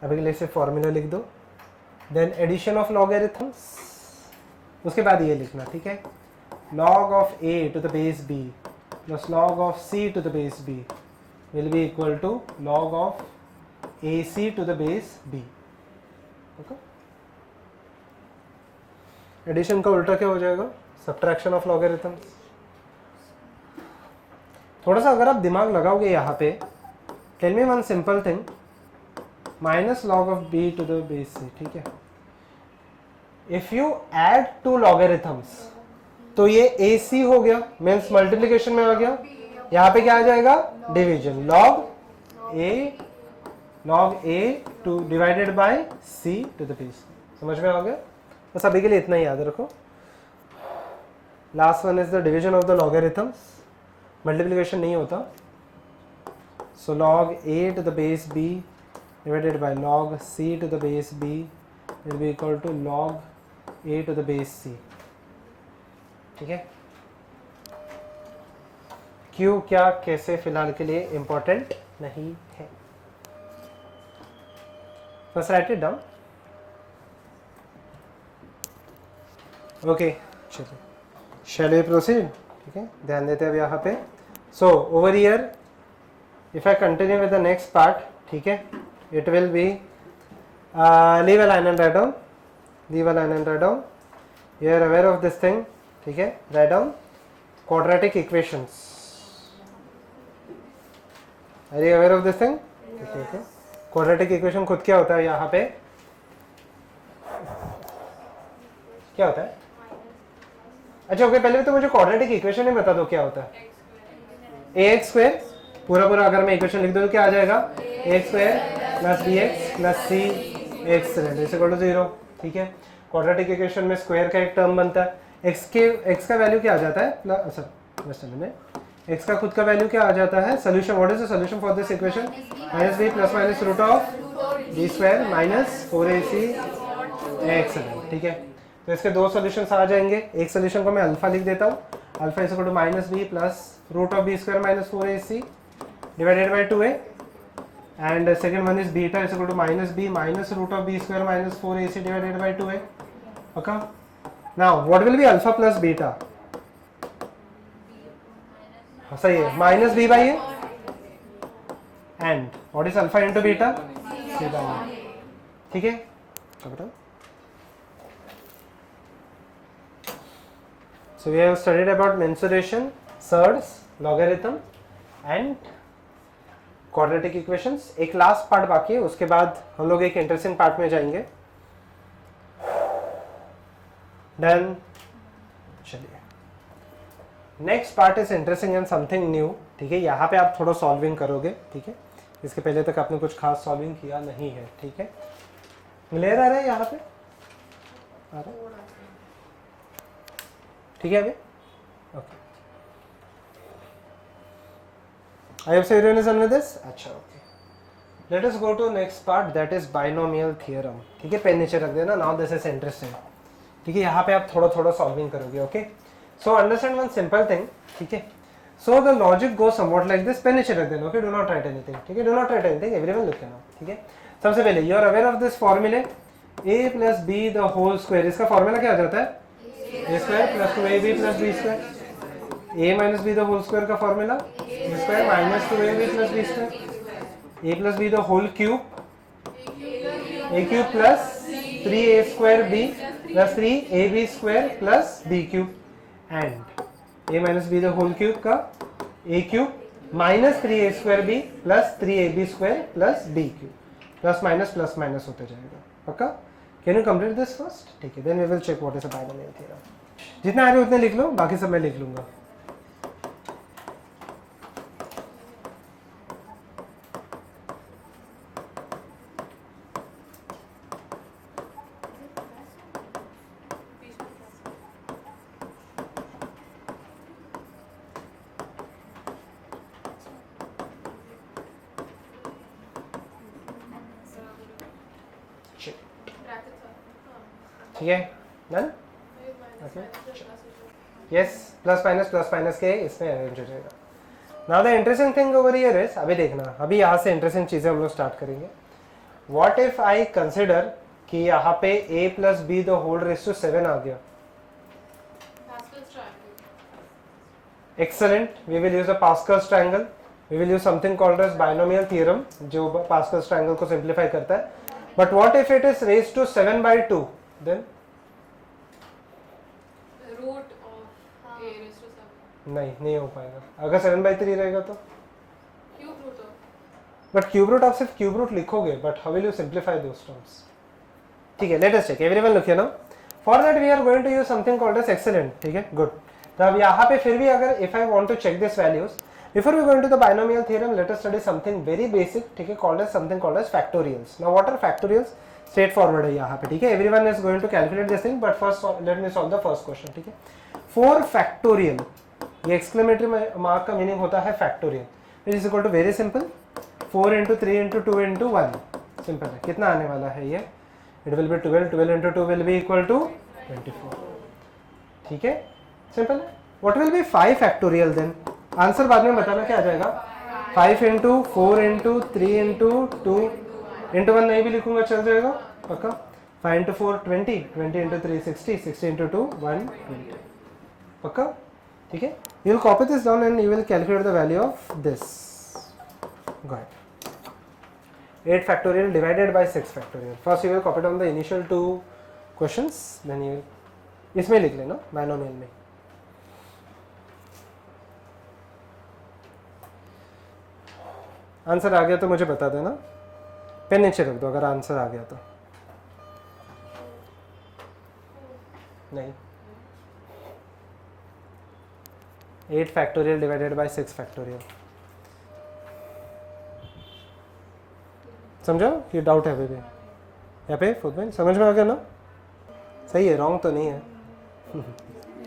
अभी के लिए सिर्फ फॉर्मूला लिख दो, देन एडिशन ऑफ लॉगरिथम्स, उसके बाद ये लिखना, ठीक है। log of a to the base b plus log of c to the base b will be equal to log of ac to the base b, okay। Addition का उल्टा क्या हो जाएगा? Subtraction of logarithms. थोड़ा सा अगर आप दिमाग लगाओगे यहाँ पे, tell me one simple thing, minus log of b to the base c, ठीक है। If you add two logarithms तो ये AC हो गया, मीन्स मल्टीप्लिकेशन में आ गया। यहाँ पे क्या आ जाएगा? Division. log a to divided by c to the base. समझ में आ गया? बस अभी के लिए इतना ही याद रखो। Last one is the division of the logarithms, multiplication नहीं होता। So log a to the base b divided by log c to the base b will be equal to log a to the base c, ठीक है। क्यों, क्या, कैसे फिलहाल के लिए इंपॉर्टेंट नहीं है। First write it down, okay. चलिए शैल वी प्रोसीड, ठीक है। ध्यान देते हैं अब यहाँ पे। So over here if I continue with the next part, ठीक है, it will be leave a line and write down, leave a line and write down. You are aware of this thing, ठीक है। Write down quadratic equations. Are you aware of this thing? ठीक है। Quadratic equation खुद क्या होता है यहाँ पे? क्या होता है? अच्छा ओके, पहले तो मुझे क्वाड्रेटिक इक्वेशन ही बता दो क्या होता है। ax स्क्वायर पूरा पूरा अगर मैं इक्वेशन लिख दूँ तो क्या आ जाएगा? ax square plus bx plus c x is equal to 0, ठीक है। क्वाड्रेटिक इक्वेशन में स्क्वायर का एक टर्म बनता है। x का वैल्यू क्या आ जाता है? प्लस x का खुद का वैल्यू क्या आ जाता है? Solution, what is the solution for this equation? -b plus minus root of b square minus 4ac x, ठीक है। तो इसके दो सॉल्यूशंस आ जाएंगे। एक सॉल्यूशन को मैं अल्फा लिख देता हूँ, alpha is equal to -b plus root of b square minus 4ac divided by 2a, and second one is beta is equal to -b minus root of b square minus 4ac divided by 2a, okay. Now what will be alpha plus beta? सही है, -b by a, and what is alpha into beta, सीधा ठीक है। So we have studied about mensuration, surds, logarithm and quadratic equations. एक last part बाकी है, उसके बाद हम लोग एक इंटरेस्टिंग पार्ट में जाएंगे। डन। चलिए next part is interesting and something new, ठीक है। यहाँ पे आप थोड़ा सॉल्विंग करोगे, ठीक है। इसके पहले तक आपने कुछ खास सॉल्विंग किया नहीं है, ठीक है। क्लियर आ रहा है यहाँ पे, आ रहा है ठीक है अभी, okay. I hope everyone is done with this. अच्छा okay, let us go to next part, that is binomial theorem, ठीक है। पेन नीचे रख देना। now this is interesting, ठीक है। यहाँ पे आप थोड़ा थोड़ा सॉल्विंग करोगे, okay. so understand one simple thing, ठीक है। so the logic goes somewhat like this, pen नीचे रख देना, okay. do not write anything, ठीक है। do not write anything, everyone look now, ठीक है। सबसे पहले you are aware of this formula a plus b the whole square, इसका फॉर्मूला क्या आ जाता है, a square plus 2ab plus b square, a minus b the whole square का formula a square minus 2ab plus b square, a plus b the whole cube, a cube plus 3a square b plus 3ab square plus b cube and a minus b the whole cube का a cube minus 3a square b plus 3ab square plus b cube, plus minus होते जाएगा, पक्का। Can you complete this first, ठीक है। Then we will check what is a binomial theorem. जितना आ रहे उतने लिख लो, बाकी सब मैं लिख लूंगा। ठीक है डन, यस। प्लस माइनस के इसमें अरेंज हो जाएगा। Now the interesting thing over here is, अभी देखना, अभी यहाँ से इंटरेस्टिंग चीजें हम लोग स्टार्ट करेंगे। व्हाट इफ आई कंसिडर कि यहाँ पे a plus b the whole raise to 7 आ गया। Excellent, we will use a Pascal's triangle, we will use something called as binomial theorem, जो पास्कल्स ट्रायंगल को सिंप्लीफाई करता है। But what if it is raise to 7/2, then root of a raised to 7. नहीं हो पाएगा। अगर 7/3 रहेगा तो Cube root of. But cube root आप सिर्फ क्यूब रूट लिखोगे, but how will you simplify those terms, ठीक है। Let us check, everyone look here now. For that we are going to use something called as excellent, ठीक है, good. तो अब यहाँ पे फिर भी अगर if I want to check this values before we going to the binomial theorem, let us study something very basic, ठीक है, called as something called as factorials. Now what are factorials, straightforward है यहाँ पे, ठीक है। Everyone is going to calculate this thing, but first let me solve the first question, ठीक है। 4 factorial, ये एक्सक्लेमेटरी मार्क का मीनिंग होता है factorial, which is equal to very simple 4 into 3 into 2 into 1, simple है। कितना आने वाला है ये, it will be 12 into 2 will be equal to 24, ठीक है, सिंपल है। What will be 5 factorial then, answer बाद में बताना क्या आ जाएगा। 5 into 4 into 3 into 2 into 1 नहीं भी लिखूंगा चल जाएगा, पक्का। 5 into 4 20, 20 into 3 60, 60 into 2 120, पक्का, ठीक है। You will copy this down and you will calculate the value of this. Go ahead. 8 factorial divided by 6 factorial. First you will copy down the initial 2 questions, then you will इसमें लिख लेना binomial में। Answer आ गया तो मुझे बता देना, pen नीचे रख दो अगर आंसर आ गया तो। नहीं, 8 factorial divided by 6 factorial, समझो ये डाउट है अभी भी यहाँ पे खुद में, समझ में आ गया ना, सही है, रॉन्ग तो नहीं है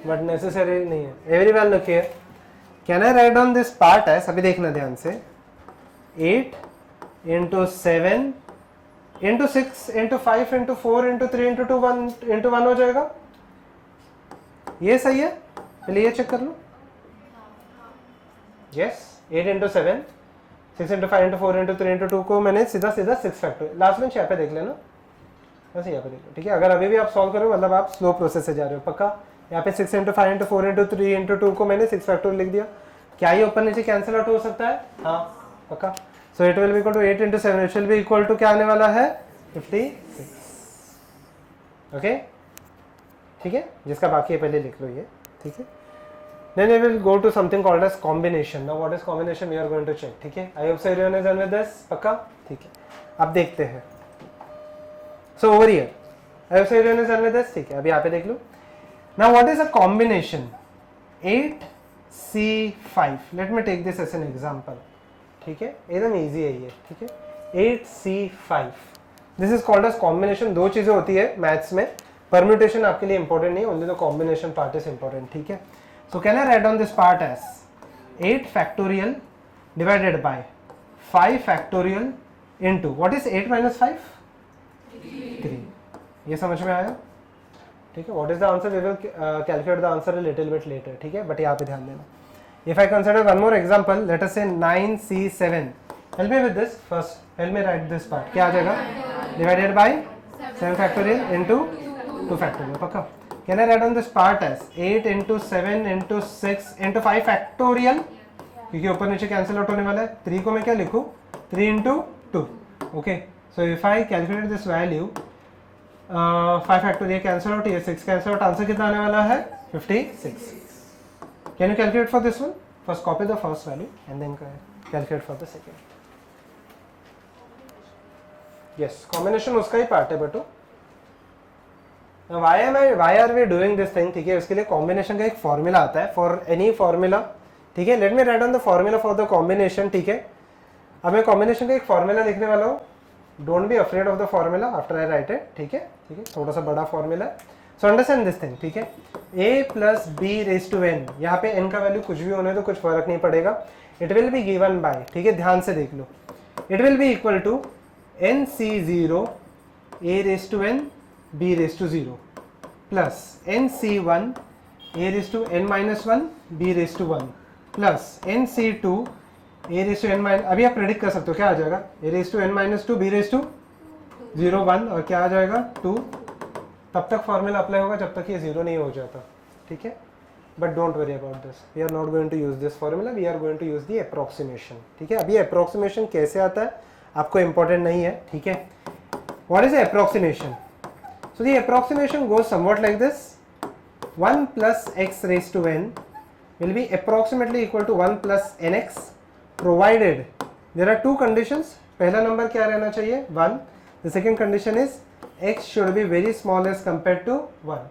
बट नेसेसरी नहीं है। Everyone look here, can I write down this part as, अभी देखना ध्यान से, 8 into 7 into 6 into 5 into 4 into 3 into 2 1 into 1 हो जाएगा, ये सही है, पहले ये चेक कर लो। Yes, 8 into 7, 6 into 5 into 4 into 3 into 2 को मैंने सीधा 6 फैक्टोरियल, लास्ट बेंच यहाँ पे देख लेना, बस यहाँ पे देख लो, ठीक है। अगर अभी भी आप सॉल्व करो मतलब आप स्लो प्रोसेस से जा रहे हो, पक्का। यहाँ पे 6 into 5 into 4 into 3 into 2 को मैंने 6 फैक्टोरियल लिख दिया, क्या ये ऊपर नीचे कैंसिल आउट हो सकता है, हाँ पक्का। So it will be equal to 8 into 7, it will be equal to क्या आने वाला है 56. ओके ठीक है, जिसका बाकी है पहले लिख लो ये. ठीक है, then we will go to something called as combination. Now what is combination we are going to check. ठीक है, I hope so everyone is done with this. पक्का ठीक है, अब देखते हैं. So over here I hope so everyone is done with this. ठीक है, अभी यहाँ पे देख लो. Now what is a combination? 8C5. Let me take this as an example. ठीक है, एकदम easy है ये. ठीक है, 8C5. This is called as combination. दो चीजें होती है मैथ्स में. परम्यूटेशन आपके लिए इंपॉर्टेंट नहीं, only the combination part is important. ठीक है, so can I write down this part as 8 factorial divided by 5 factorial into what is 8 minus 5? 3. ये समझ में आया? ठीक है, what is the answer? We will calculate the answer a little bit later. ठीक है, but यहाँ पे ध्यान देना. If I consider one more example, let us say 9C7. Help me with this first. Help me write this part. क्या आ जाएगा? Divided by 7 factorial into 2 factorial. पक्का? Can I write down this part as 8 into 7 into 6 into 5 factorial? क्योंकि ऊपर नीचे cancel out होने वाला है. 3 को मैं क्या लिखूँ? 3 into 2. Okay. So if I calculate this value, 5 factorial cancel out, ये 6 cancel out, आंसर कितना आने वाला है? 56. Can you calculate for this one? First copy the first value and then calculate for the second. Yes, combination उसका ही part है बेटो. Why are we doing this thing? ठीक है, उसके लिए कॉम्बिनेशन का एक फॉर्मूला आता है फॉर एनी फॉर्मूला. ठीक है, let me write down the formula for the combination. ठीक है, अब मैं कॉम्बिनेशन का एक फॉर्मूला लिखने वाला हूँ. Don't be afraid of the formula after I write it. ठीक है, ठीक है, थोड़ा सा बड़ा formula. So understand this thing. ठीक है, a plus b raise to n. यहाँ पे n का वैल्यू कुछ भी होने तो कुछ फर्क नहीं पड़ेगा. It will be given by, ठीक है, ध्यान से देख लो, it will be equal to nc0 a raise to n b raised to 0 plus nc1 a raised to n minus 1 b raised to 1 plus nc2 a raised to n minus, अभी आप predict कर सकते हो क्या आ जाएगा, a raised to n minus 2 b raised to 0 1 और क्या आ जाएगा 2. तब तक फॉर्मूला अप्लाई होगा जब तक ये 0 नहीं हो जाता. ठीक है, but don't worry about this, we are not going to use this formula, we are going to use the approximation. ठीक है, अभी अप्रोक्सीमेशन कैसे आता है आपको इंपॉर्टेंट नहीं है. ठीक है, what is approximation? So the approximation goes somewhat like this. 1 plus x raised to n will be approximately equal to 1 plus nx provided there are two conditions. पहला नंबर क्या रहना चाहिए 1. The second condition is x should be very small as compared to 1.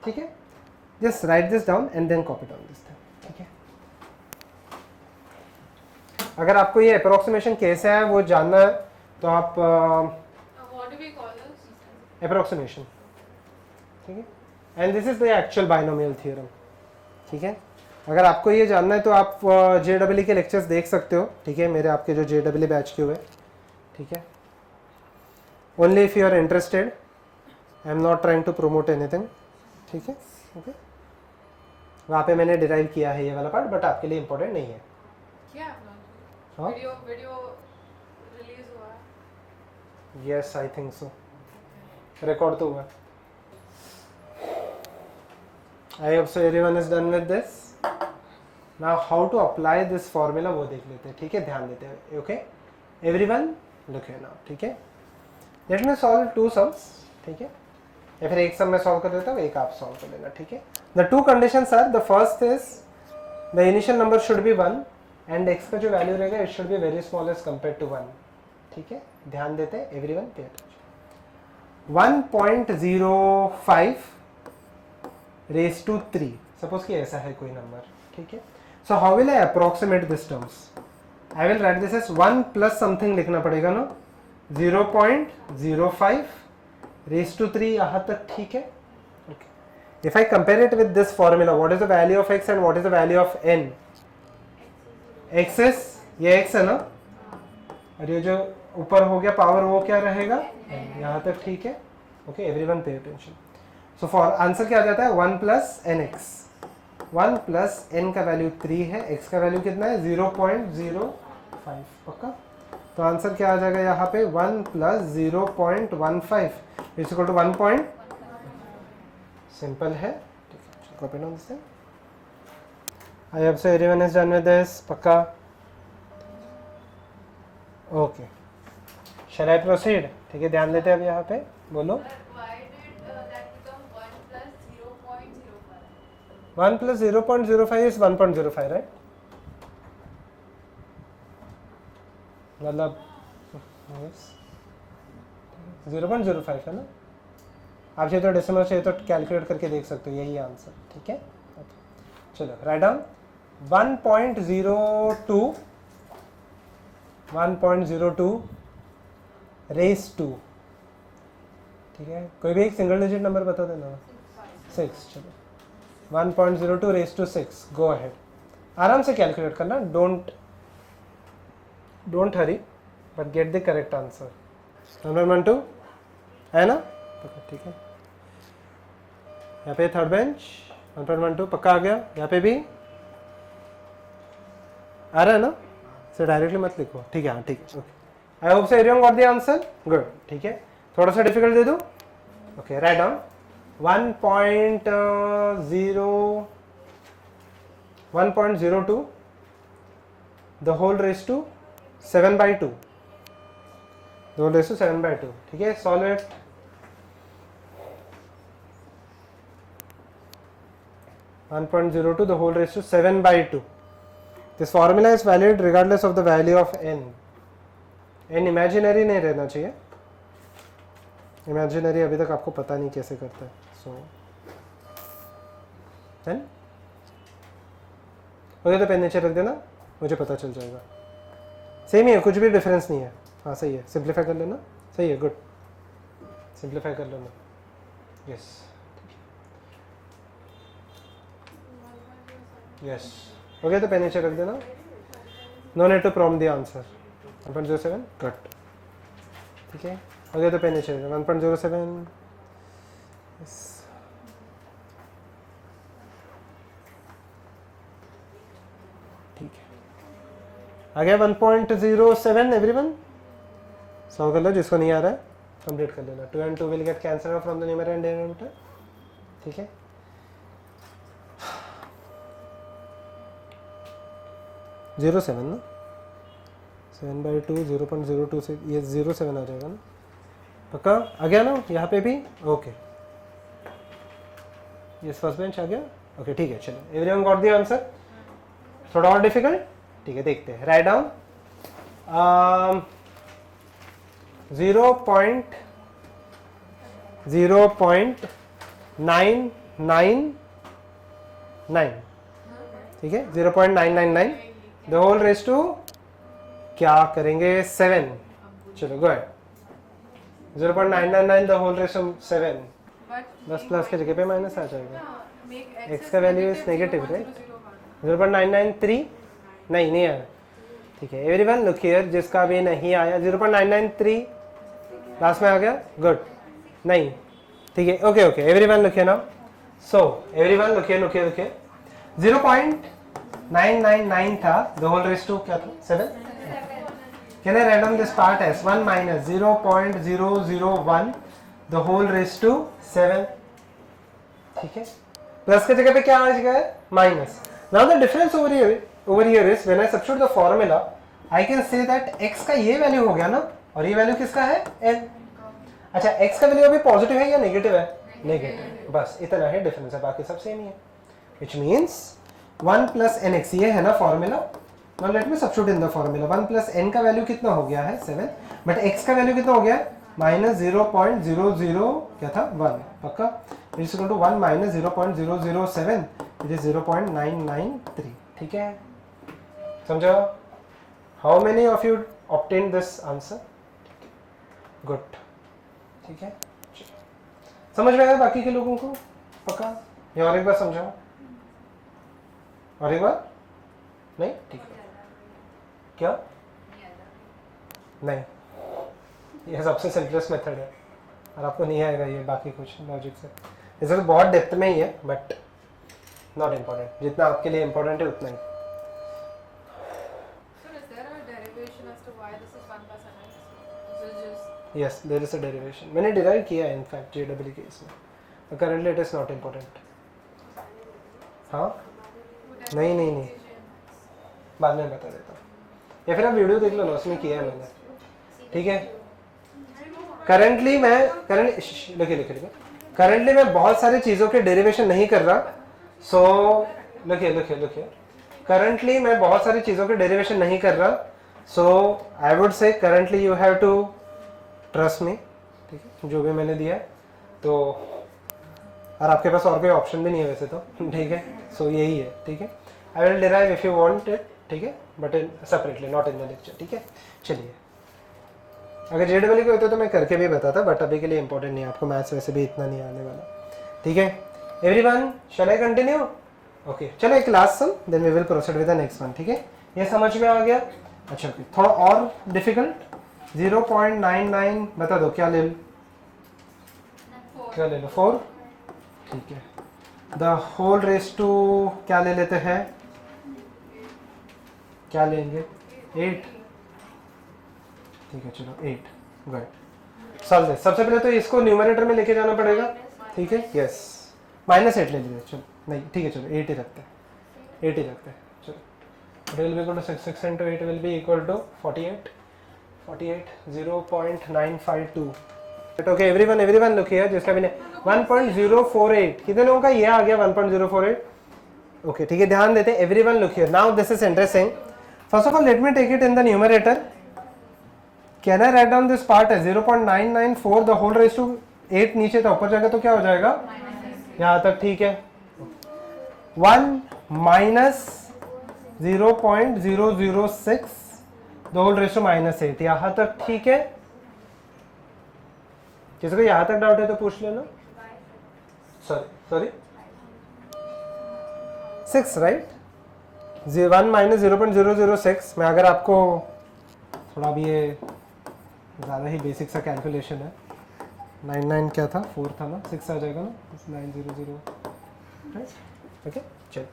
ठीक है, just write this down and then copy down this thing. ठीक है, अगर आपको ये approximation कैसे है वो जानना है तो आप What do we call this? approximation. ठीक है, and this is the actual binomial theorem. ठीक है, अगर आपको ये जानना है तो आप JEE के लेक्चर्स देख सकते हो. ठीक है, मेरे आपके जो JEE बैच के हुए. ठीक है, only if you are interested, I am not trying to promote anything. ठीक है, ओके, वहाँ पे मैंने डिराइव किया है ये वाला पार्ट, बट आपके लिए इंपॉर्टेंट नहीं है. क्या हाँ, वीडियो रिलीज हुआ है? Yes I think so, record तो हुआ. I hope so everyone is done with this. Now how to apply this formula वो देख लेते हैं. ठीक है, ध्यान देते हैं. Okay everyone look here now. ठीक है, let me solve two sums. ठीक है, या फिर एक सम मैं सॉल्व कर देता हूँ, एक आप सॉल्व कर लेना. ठीक है, the two conditions are, the first is the initial number should be 1 and x का जो वैल्यू रहेगा it should be very small as compare to 1. ठीक है, ध्यान देते हैं एवरीवन. पे 1.05 रेज टू 3, सपोज कि ऐसा है कोई नंबर. ठीक है, so how will I approximate this terms? I will write this as 1 plus something लिखना पड़ेगा ना, 0.05 रेज टू 3 यहाँ तक. ठीक है, if I compare it with this formula, what is the value of x and what is the value of n? x is ये x है ना, और ये जो ऊपर हो गया पावर वो क्या रहेगा यहाँ तक. ठीक है, ओके एवरीवन पे अटेंशन. सो फॉर आंसर क्या आ जाता है 1 प्लस nx. 1 प्लस n का वैल्यू 3 है, x का वैल्यू कितना है 0.05. पक्का, तो आंसर क्या आ जाएगा यहाँ पे 1 plus 0.15 is equal to 1 point. Simple है. Copy down this. I hope so everyone is done with this. पक्का ओके, शैल आई प्रोसीड? ठीक है, ध्यान देते हैं अब यहाँ पे, बोलो। Why did that become 1 plus 0.05? 1 plus 0.05 is 1.05, right? मतलब 0.05 है ना? आप चाहिए तो डेसिमल चाहिए तो कैलकुलेट करके देख सकते हो, यही आंसर। ठीक है, चलो राइट डाउन 1.02 रेस टू। ठीक है, कोई भी एक सिंगल डिजिट नंबर बता देना। 6, चलो 1.02 रेस टू 6, गो अहेड, आराम से कैलकुलेट करना, don't Hari but get the correct answer. 1.12 है ना? ठीक है, यहाँ पे थर्ड बेंच 1.12 पक्का आ गया, यहाँ पे भी आ रहा है ना? से डायरेक्टली मत लिखो, ठीक है? हाँ ठीक है, okay. I hope so everyone got the answer, good. ठीक है, थोड़ा सा डिफिकल्ट दे दूँ? Okay, write down 1.02 the whole raise to 7/2, the whole raise to 7/2। ठीक है, solve it. (1.02) the whole raised to 7/2. This formula is valid regardless of the value of n. n imaginary नहीं रहना चाहिए, imaginary अभी तक आपको पता नहीं कैसे करता है, so then ओके, तो पेन नीचे रख देना, मुझे पता चल जाएगा। सेम ही है, कुछ भी डिफरेंस नहीं है। हाँ सही है, सिंप्लीफाई कर लेना, सही है, गुड, सिंप्लीफाई कर लेना, यस यस। ओके, तो पेन नीचे रख देना, no need to prompt the answer. 1.07 cut. ठीक है, ओके, तो पेन नीचे रख देना 1.07, यस। ठीक है, आ गया 1.07। एवरीवन सॉल्व कर लो, जिसको नहीं आ रहा है कंप्लीट कर लेना। 2 and 2 will get cancel from the numerator and denominator. ठीक है, 0.7 ना, 7/2 0.02 से ये 0.7 आ जाएगा ना, पक्का आ गया ना? यहाँ पे भी ओके, ये फर्स्ट बेंच आ गया, ओके ठीक है। चलो एवरीवन गॉट द आंसर? थोड़ा और डिफिकल्ट? ठीक है, देखते हैं। राइट डाउन 0.999, ठीक है, 0.999 द होल रेस टू क्या करेंगे 7। चलो go ahead, 0.999 the whole raise to 7, बस प्लस के जगह पे माइनस आ जाएगा। x का वैल्यू इज नेगेटिव, राइट? 0.993 नहीं आया। ठीक है, एवरीवन लुक हियर, जिसका भी नहीं आया 0.993 लास्ट में आ गया, गुड। नहीं, ठीक है, okay everyone look here now. So everyone look here 0.999 था, द होल रेस टू क्या था 7। Can I write down this part as 1 minus 0.001 the whole raised to 7? ठीक है, प्लस के जगह पे क्या आ जाएगा? Minus. Now the difference over here is when I substitute the formula, I can say that x का ये वैल्यू हो गया ना, और ये वैल्यू किसका है? n। अच्छा, x का वैल्यू अभी पॉजिटिव है या नेगेटिव है? नेगेटिव, बस इतना है डिफरेंस है, बाकी सब सेम ही है। Which means 1 plus nx, ये है ना formula. Now let me substitute in the formula. 1 plus n का वैल्यू कितना हो गया है 7, बट x का वैल्यू कितना हो गया? माइनस 0.00 क्या था 1, पक्का। It is equal to 1 minus 0.007, it is 0.993। ठीक है, समझो? How many of you obtain this answer? Good, ठीक है, समझ में आया बाकी के लोगों को? पक्का, ये और एक बार समझाओ, और एक बार? नहीं, ठीक है, क्या नहीं, ये सबसे सिंपलेस्ट मेथड है, और आपको नहीं आएगा ये बाकी कुछ लॉजिक से। इसे तो बहुत डेप्थ में ही है, बट नॉट इम्पोर्टेंट, जितना आपके लिए इम्पोर्टेंट है उतना ही। So is there a derivation as to why this is 1 plus nx? This is just yes, there is a derivation, मैंने डिराइव किया है इनफैक्ट जेडब्ल्यू के इसमें, but currently it is not important। हाँ, would that नहीं be नहीं नहीं, equation? बाद में बता देता हूँ। या फिर आप वीडियो देख लो ना, उसमें किया है मैंने, ठीक है। करंटली मैं बहुत सारी चीज़ों के डेरिवेशन नहीं कर रहा, सो लिखिए करंटली मैं बहुत सारी चीज़ों के डेरिवेशन नहीं कर रहा, so I would say currently you have to trust me, ठीक है, जो भी मैंने दिया है तो, और आपके पास और कोई ऑप्शन भी नहीं है वैसे तो, ठीक है, सो यही है, ठीक है। I will derive if you want it, ठीक है, but in separately, not in the lecture, ठीक है। चलिए, अगर जेडब्ल्यू के होते तो मैं करके भी बताता, बट अभी के लिए इंपॉर्टेंट नहीं है, आपको मैथ्स वैसे भी इतना नहीं आने वाला, ठीक है। Everyone, shall I continue? Okay, चलो एक last sum, then we will proceed with the next one, ठीक है। ये समझ में आ गया? अच्छा, ओके, थोड़ा और डिफिकल्ट, 0.99 बता दो, क्या ले लो? क्या ले लो? 4, ठीक है। द होल रेस टू क्या ले लेते हैं? क्या लेंगे? 8, ठीक है, चलो 8, गुड। Solve this. सबसे पहले तो इसको न्यूमरेटर में लेके जाना पड़ेगा, ठीक है, यस, -8 ले लीजिए, चलो, नहीं ठीक है, चलो 8 ही रखते हैं, 8 ही रखते हैं, चलो। It will be equal to 6 into 8 will be equal to 48, 0.952. Okay, everyone look here, जिसका भी नहीं 1.048, कितने लोगों का ये आ गया 1.048? ओके, ठीक है, ध्यान देते हैं। Everyone look here, now this is interesting. First of all let me take it in the numerator. Can I write down this part है 0.994 द होल रेज टू 8, नीचे था, ऊपर जाएगा तो क्या हो जाएगा? यहाँ तक ठीक है। 1 minus 0.006 the whole raise to -8, यहाँ तक ठीक है। किसी को यहाँ तक डाउट है तो पूछ लेना। सॉरी 6 राइट, 1 माइनस 0.006 में अगर आपको थोड़ा भी ये ज़्यादा ही बेसिक सा कैलकुलेशन है, 99 क्या था, 4 था ना, 6 आ जाएगा ना, 900 राइट। ओके, चलो,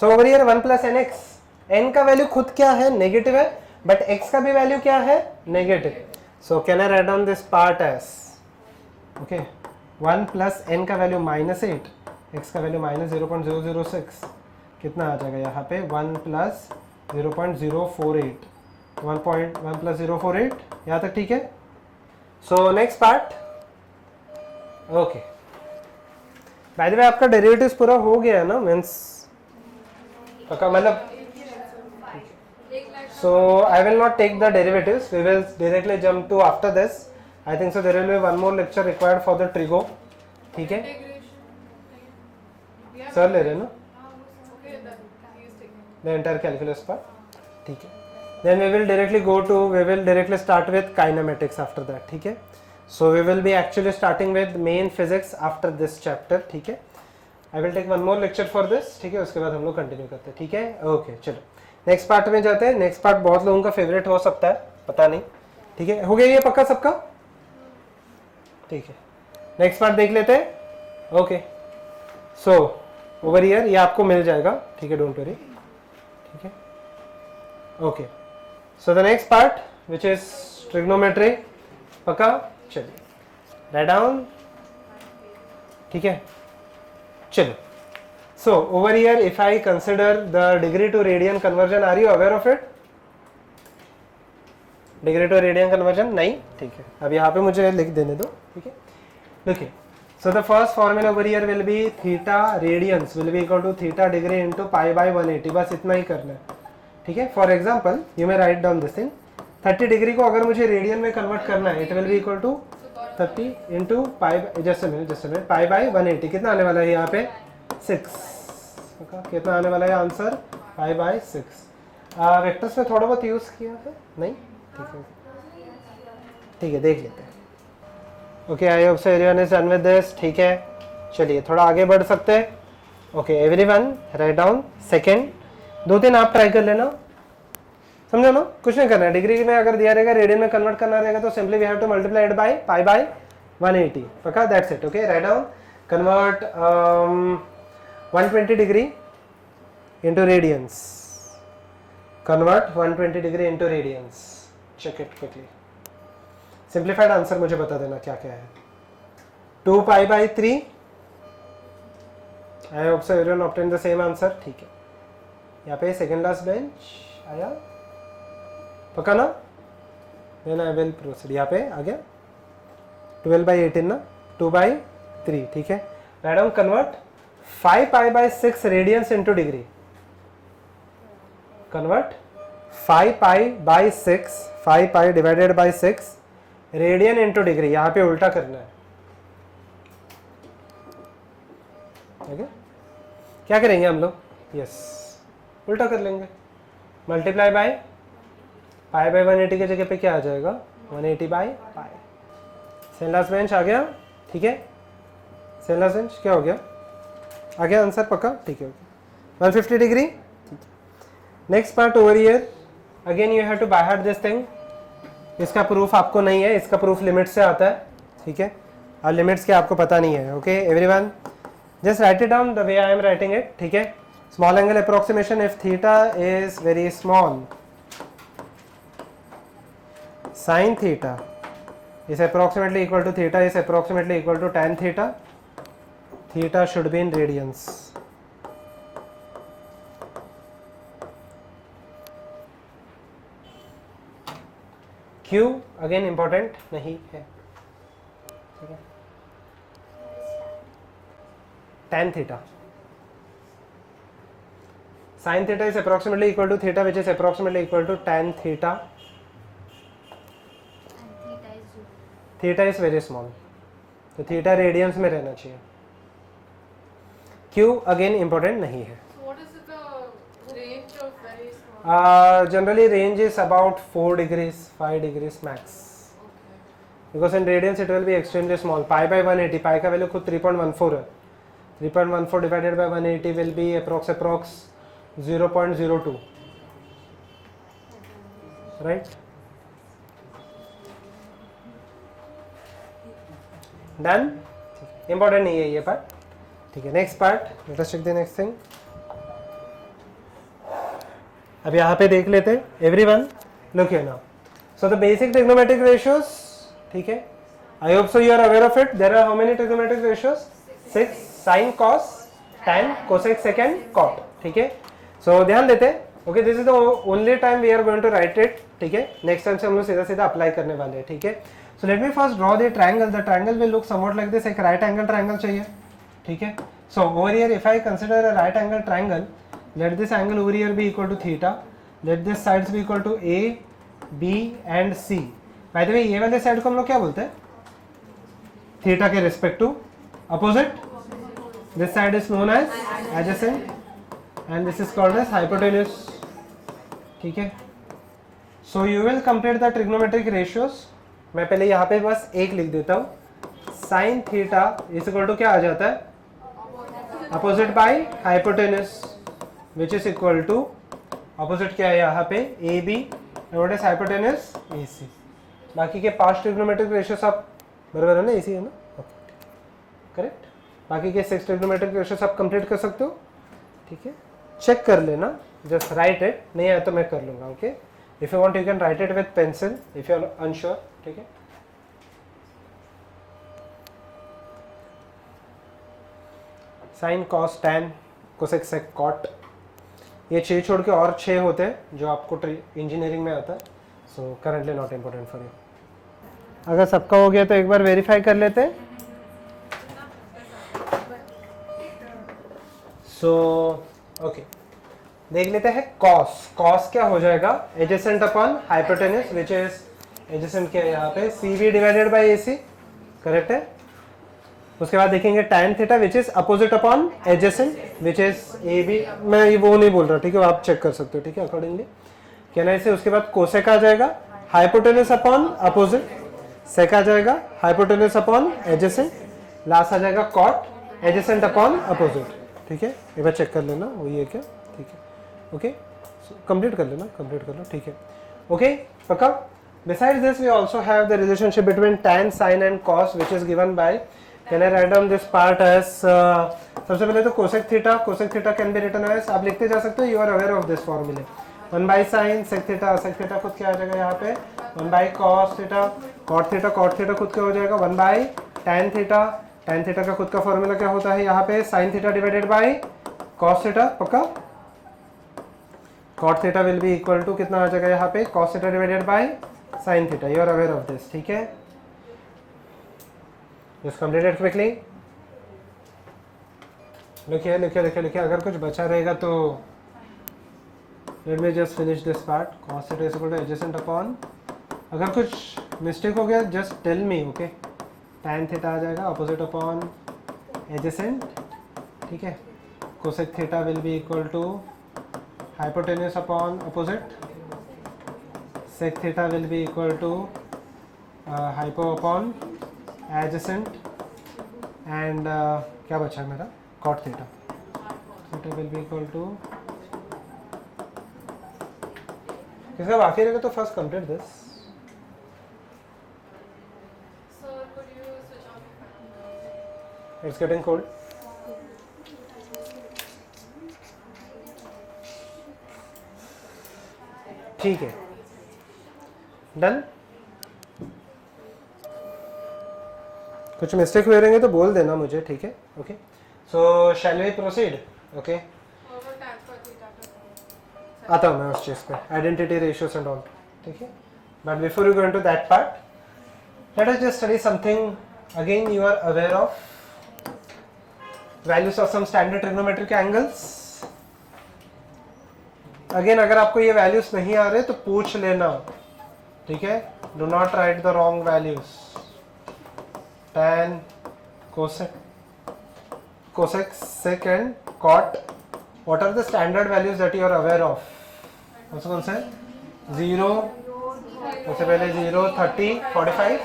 so over here 1 plus n x, n का वैल्यू खुद क्या है? नेगेटिव है, बट एक्स का भी वैल्यू क्या है? Negative. So can I write down this part as, okay, 1 plus n का वैल्यू -8, एक्स का वैल्यू -0.006, कितना आ जाएगा यहाँ पे? 1 प्लस 0.048, 1 प्लस 048, यहाँ तक ठीक है। सो next part, okay, bye the वे आपका डेरिवेटिव्स पूरा हो गया है ना, मीन्स पक्का, मतलब so I will not take the derivatives, we will directly jump to after this. I think so there will be one more lecture required for the trigo, ठीक है, सर ले रहे ना the entire calculus part, ठीक है। Then we will directly start with kinematics after that, ठीक है। So we will be actually starting with main physics after this chapter, ठीक है। I will take one more lecture for this, ठीक है, उसके बाद हम लोग कंटिन्यू करते हैं, ठीक है। ओके, चलो नेक्स्ट पार्ट में जाते हैं। नेक्स्ट पार्ट बहुत लोगों का फेवरेट हो सकता है, पता नहीं, ठीक है। हो गया ये पक्का सबका? ठीक है, नेक्स्ट पार्ट देख लेते हैं। ओके, सो ओवर हियर ये आपको मिल जाएगा, ठीक है, डोंट वरी, ठीक है। Okay, so the next part which is trigonometry, पक्का, चलिए राइट डाउन, ठीक है, चलो। So over here if I consider the degree to radian conversion, are you aware of it? Degree to radian conversion नहीं, ठीक है, अब यहाँ पे मुझे लिख देने दो, ठीक है। देखिए, so the first formula over here will be theta radians will be equal to theta degree into pi by 180, बस इतना ही करना है, ठीक है। For example you may write down this thing, 30 degree को अगर मुझे रेडियन में कन्वर्ट करना है, it will be equal to 30 into pi, just a minute, pi by 180, कितना आने वाला है यहाँ पे? 6, कितना आने वाला है आंसर? 5/6। वेक्टर्स में थोड़ा बहुत यूज किया है नहीं, ठीक है, ठीक है, देख लेते हैं। Okay, I hope so everyone is done with this, ठीक है। चलिए थोड़ा आगे बढ़ सकते हैं। Okay, everyone write down second, 2-3 आप ट्राई कर लेना, समझो ना, कुछ नहीं करना है। डिग्री में अगर दिया रहेगा, रेडियन में कन्वर्ट करना रहेगा तो simply we have to multiply it by pi by 180, पक्का, that's it. Okay, write down, convert 120 degree into radians, convert 120 degree into radians, check it quickly, simplified answer मुझे बता देना क्या क्या है। 2 pi by 3, I hope so everyone obtained the same answer, ठीक है। यहाँ पे सेकेंड लास्ट बेंच आया, पक्का ना? Then I will proceed. यहाँ पे आ गया 12/18 ना, 2/3. ठीक है. Write down, convert 5π/6 radians into degree. Convert 5π/6, 5π divided by 6 radian into degree. यहाँ पे उल्टा करना है. ओके, क्या करेंगे हम लोग? यस, उल्टा कर लेंगे. मल्टीप्लाई बाय π/180 की जगह पे क्या आ जाएगा? 180/π. सेनलास बेंच आ गया. ठीक है, सेनलास बेंच क्या हो गया? आ गया आंसर पक्का. ठीक है, 150 degree. Next part over here. Again you have to by heart this thing. इसका प्रूफ आपको नहीं है, इसका प्रूफ लिमिट से आता है. ठीक है, और लिमिट्स के आपको पता नहीं है. Okay everyone, just write it down the way I am writing it. ठीक है, small angle approximation if theta is very small, sin theta is approximately equal to theta is approximately equal to tan theta. Theta should be in radians. Q again important नहीं है. ठीक है, tan theta. Sin theta is approximately equal to theta, which is approximately equal to tan theta. Theta is very small, तो theta radiance में रहना चाहिए. Q again important नहीं है. So what is the range of very small? Generally range is about 4 degrees, 5 degrees max. Okay. Because in radians it will be extremely small. π/180, पाई का value खुद 3.14 है. 3.14 divided by 180 will be approx 0.02. Right? Done. Important नहीं है ये part. ठीक है, next part. Let us check the next thing. अब यहाँ पे देख लेते हैं. Everyone look here now. So the basic trigonometric ratios. ठीक है, I hope so you are aware of it. There are how many trigonometric ratios? 6. Sine, cos, tan, cosec, sec, cot. ठीक है, सो ध्यान देते हैं. Okay, this is the only time we are going to write it. ठीक है, next time से हम लोग सीधा सीधा अप्लाई करने वाले हैं. ठीक है, so let me first draw the triangle. The triangle will look somewhat like this. एक right angle triangle चाहिए. ठीक है, so over here if I consider a right angle triangle, let this angle over here be equal to theta, let this sides be equal to A, B and C. by the way ये वाले side को हम लोग क्या बोलते हैं? Theta के respect to opposite. This side is known as adjacent and this is called as hypotenuse. ठीक है, so you will complete the trigonometric ratios. मैं पहले यहाँ पे बस एक लिख देता हूँ. Sine theta is equal to क्या आ जाता है? Opposite by hypotenuse, which is equal to opposite क्या है यहाँ पे? A B. What is hypotenuse? A C. बाकी के 5 ट्रिग्नोमेट्रिक रेशियो सब बराबर है ना? ए सी है ना? करेक्ट. बाकी के 6 ट्रिग्नोमेट्रिक रेशियो सब कंप्लीट कर सकते हो. ठीक है, चेक कर लेना. Just write it. नहीं आया तो मैं कर लूँगा. Okay, if you want you can write it with pencil if you are unsure. ठीक है, साइन, कॉस, टैन, कोसेक, सेक, कॉट. ये 6 छोड़ के और 6 होते हैं जो आपको इंजीनियरिंग में आता है. So currently not important for you. अगर सबका हो गया तो एक बार वेरीफाई कर लेते हैं. सो ओके, देख लेते हैं. कॉस, कॉस क्या हो जाएगा? Adjacent upon hypotenuse, which is adjacent क्या है यहाँ पे? C B divided by A C. Correct है. उसके बाद देखेंगे tan theta which is opposite upon adjacent, which is A B. मैं ये वो नहीं बोल रहा. ठीक है, आप चेक कर सकते हो. ठीक है, अकॉर्डिंगली कहना इसे. उसके बाद कोसेक आ जाएगा हाइपोटेन्यूज अपॉन अपोजिट. सेक आ जाएगा हाइपोटेन्यूज अपॉन एडजेसेंट. लास्ट आ जाएगा कॉट एडजेसेंट अपॉन अपोजिट. ठीक है, एक बार चेक कर लेना वही है क्या. ठीक है, ओके, कंप्लीट कर लेना, कंप्लीट कर लो. ठीक है, ओके, पक्का. Besides this, we also have the relationship between tan, sin and cos, which is given by. Can I write down this part as? सबसे पहले तो cosec theta. Cosec theta can be written as. आप लिखते जा सकते हो. You are aware of this formula. 1 by sin sec theta. Sec theta खुद क्या आ जाएगा यहाँ पे? 1 by cos theta. Cot theta. Cot theta खुद क्या हो जाएगा? 1 by tan theta. Tan theta का खुद का formula क्या होता है यहाँ पे? Sin theta divided by cos theta. पक्का? cot theta will be equal to कितना आ जाएगा यहाँ पे cos theta divided by sin theta. You are aware of this. ठीक है, जस्ट कंप्लीट इट क्विकली. लिखिए लिखिए लिखिए लिखिए. अगर कुछ बचा रहेगा तो let me just finish this part. cos theta is equal to adjacent upon, अगर कुछ मिस्टेक हो गया just tell me. Okay, tan theta आ जाएगा अपोजिट अपॉन एडजेसेंट. ठीक है, cosec theta will be equal to hypotenuse upon opposite. Sec theta will be equal to hypo upon adjacent. And क्या बचा है मेरा, cot theta. Theta will be equal to, किसका बाकी रहेगा तो first complete this. Sir, could you switch on your fan? It's getting cold. ठीक है, डन. कुछ मिस्टेक हुए रहेंगे तो बोल देना मुझे. ठीक है, okay. So shall we proceed. Okay, What about tan for theta to? आता हूँ मैं उस चीज़ पे, आइडेंटिटी रेशियोस एंड ऑल. ठीक है, but before you go into that part, let us just study something. Again you are aware of values of some standard trigonometric angles. Again अगर आपको ये वैल्यूज नहीं आ रहे तो पूछ लेना. ठीक है, do not right the wrong values. tan, cosec, sec and cot, what are the standard values that you are aware of? कौन सा है? 0, सबसे पहले 0, 30, 45,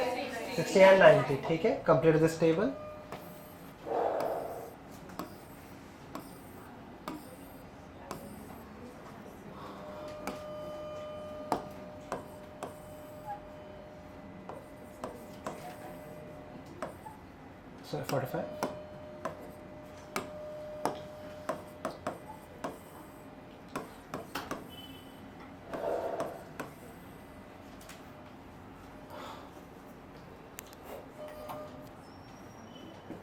60 and 90. ठीक है, complete this table. So 45.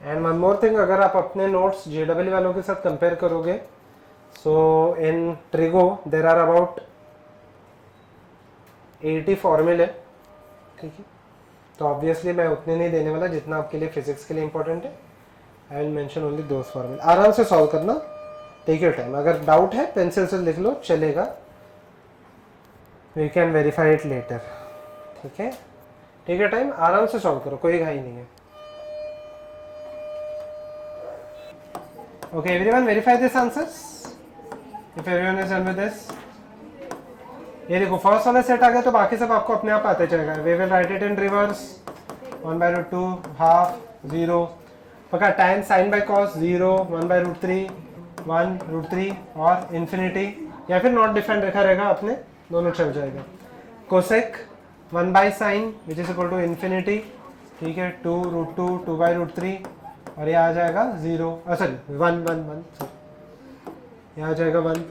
And one more thing, अगर आप अपने नोट्स JEE वालों के साथ कंपेयर करोगे, सो इन ट्रिगो देर आर अबाउट 80 फॉर्मूले. ठीक है, तो ऑब्वियसली मैं उतने नहीं देने वाला जितना आपके लिए फिजिक्स के लिए इंपॉर्टेंट है. I will mention only those फॉर्मूले. आराम से सॉल्व करना, टेक योर टाइम. अगर डाउट है पेंसिल से लिख लो, चलेगा. We can verify it later. ठीक है, टेक योर टाइम, आराम से सॉल्व करो, कोई घाई नहीं है. Okay, everyone verify these answers. If everyone is done with this. ये देखो फर्स्ट वाला सेट आ गया तो बाकी सब आपको अपने आप आते जाएगा. We will write it in reverse. 1/√2, half, 0. पक्का. tan sin by cos 0, 1/√3, 1√3 और infinity, या फिर नॉट डिफाइंड रखा रहेगा अपने, दोनों चल जाएगा. cosec 1/sin which is equal to infinity. ठीक है, 2√2, 2/√3 और ये आ जाएगा 0, सॉरी 1, यहाँ आ जाएगा 1.